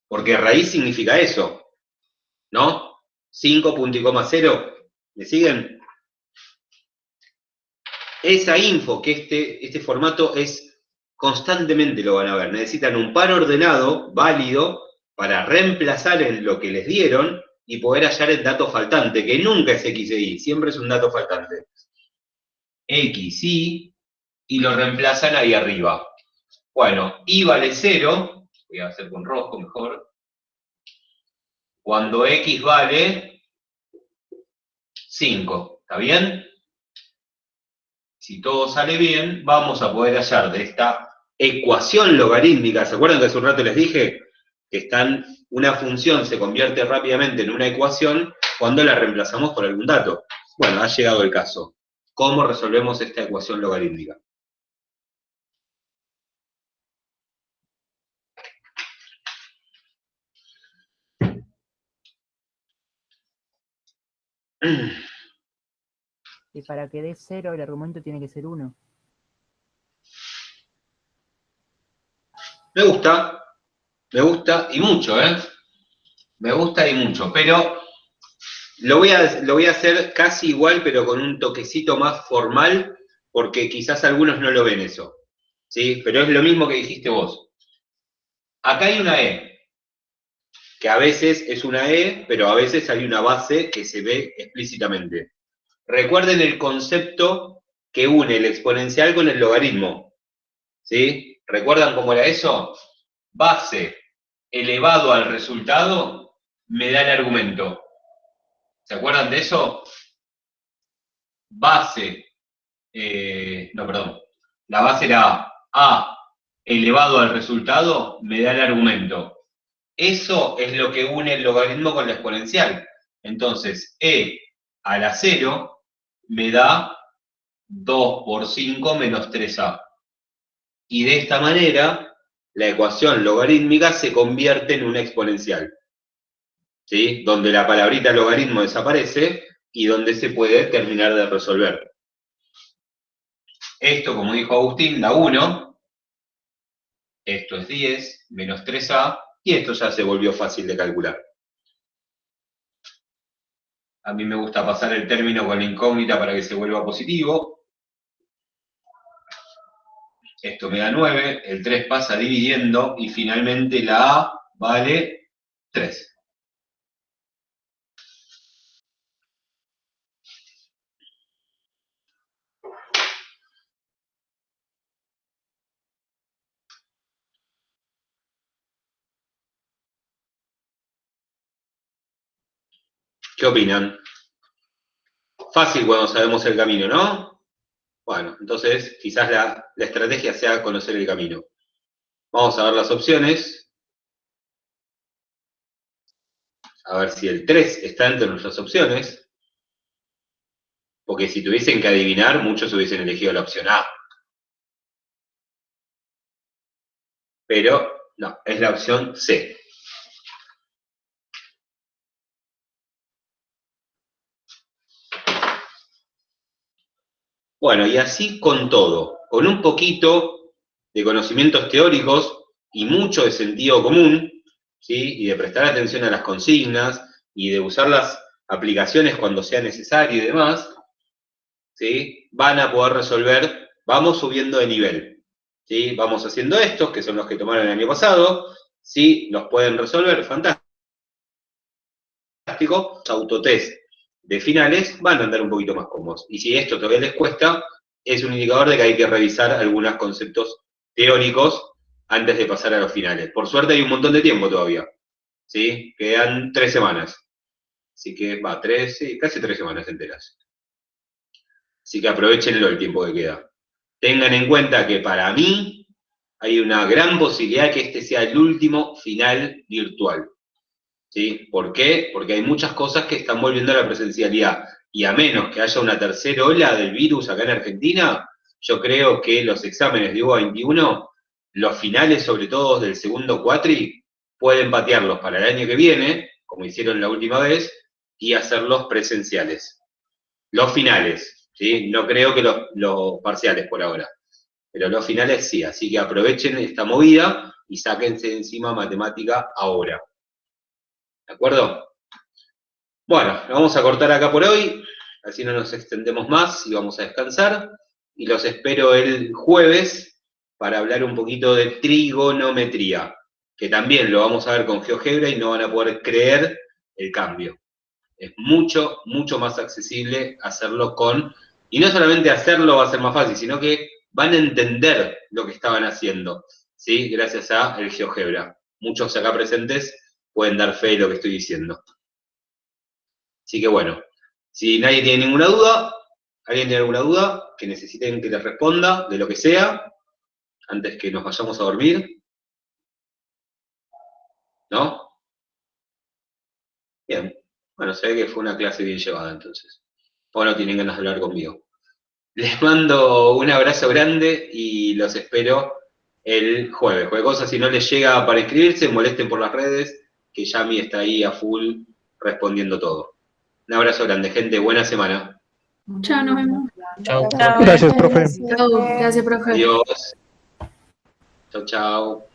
Porque raíz significa eso, ¿no? 5 punto y coma 0. ¿Me siguen? Esa info, que este formato es constantemente lo van a ver. Necesitan un par ordenado, válido, para reemplazar en lo que les dieron y poder hallar el dato faltante, que nunca es X e Y, siempre es un dato faltante. X, Y, y lo reemplazan ahí arriba. Bueno, Y vale 0, voy a hacer con rojo mejor. Cuando X vale 5, ¿está bien? Si todo sale bien, vamos a poder hallar de esta ecuación logarítmica. ¿Se acuerdan que hace un rato les dije que una función se convierte rápidamente en una ecuación cuando la reemplazamos por algún dato? Bueno, ha llegado el caso. ¿Cómo resolvemos esta ecuación logarítmica? Y para que dé 0, el argumento tiene que ser 1. Me gusta y mucho, ¿eh? Me gusta y mucho, pero lo voy a hacer casi igual, pero con un toquecito más formal, porque quizás algunos no lo ven eso, ¿sí? Pero es lo mismo que dijiste vos. Acá hay una E, que a veces es una E, pero a veces hay una base que se ve explícitamente. Recuerden el concepto que une el exponencial con el logaritmo, ¿sí? ¿Recuerdan cómo era eso? Base elevado al resultado me da el argumento. ¿Se acuerdan de eso? Base, la base era A elevado al resultado me da el argumento. Eso es lo que une el logaritmo con la exponencial. Entonces, E a la 0 me da 2 por 5 menos 3A. Y de esta manera, la ecuación logarítmica se convierte en una exponencial, ¿sí? Donde la palabrita logaritmo desaparece y donde se puede terminar de resolver. Esto, como dijo Agustín, da 1. Esto es 10 menos 3A. Y esto ya se volvió fácil de calcular. A mí me gusta pasar el término con la incógnita para que se vuelva positivo. Esto me da 9, el 3 pasa dividiendo y finalmente la A vale 3. ¿Qué opinan? Fácil cuando sabemos el camino, ¿no? Bueno, entonces quizás la estrategia sea conocer el camino. Vamos a ver las opciones. A ver si el 3 está entre nuestras opciones. Porque si tuviesen que adivinar, muchos hubiesen elegido la opción A. Pero no, es la opción C. Bueno, y así con todo, con un poquito de conocimientos teóricos y mucho de sentido común, ¿sí? Y de prestar atención a las consignas y de usar las aplicaciones cuando sea necesario y demás, ¿sí? Van a poder resolver, vamos subiendo de nivel, ¿sí? Vamos haciendo estos, que son los que tomaron el año pasado, ¿sí? Los pueden resolver, fantástico. Los autotest de finales van a andar un poquito más cómodos. Y si esto todavía les cuesta, es un indicador de que hay que revisar algunos conceptos teóricos antes de pasar a los finales. Por suerte hay un montón de tiempo todavía, ¿sí? Quedan 3 semanas. Así que, sí, casi 3 semanas enteras. Así que aprovechenlo el tiempo que queda. Tengan en cuenta que para mí hay una gran posibilidad que este sea el último final virtual. ¿Sí? ¿Por qué? Porque hay muchas cosas que están volviendo a la presencialidad. Y a menos que haya una tercera ola del virus acá en Argentina, yo creo que los exámenes de UBA 21, los finales sobre todo del segundo cuatri, pueden patearlos para el año que viene, como hicieron la última vez, y hacerlos presenciales. Los finales, ¿sí? No creo que los parciales por ahora, pero los finales sí. Así que aprovechen esta movida y sáquense de encima matemática ahora. ¿De acuerdo? Bueno, lo vamos a cortar acá por hoy, así no nos extendemos más y vamos a descansar. Y los espero el jueves para hablar un poquito de trigonometría, que también lo vamos a ver con GeoGebra y no van a poder creer el cambio. Es mucho, mucho más accesible hacerlo con, y no solamente hacerlo va a ser más fácil, sino que van a entender lo que estaban haciendo, ¿sí? Gracias a el GeoGebra. Muchos acá presentes pueden dar fe de lo que estoy diciendo. Así que bueno, si nadie tiene ninguna duda, ¿alguien tiene alguna duda que necesiten que les responda de lo que sea, antes que nos vayamos a dormir? ¿No? Bien. Bueno, se ve que fue una clase bien llevada entonces. O no tienen ganas de hablar conmigo. Les mando un abrazo grande y los espero el jueves. Cualquier cosa, si no les llega para inscribirse, molesten por las redes, que Yami está ahí a full respondiendo todo. Un abrazo grande, gente. Buena semana. Chao, nos vemos. Chao. Gracias, profe. Chao, gracias, profe. Adiós. Chau, chau.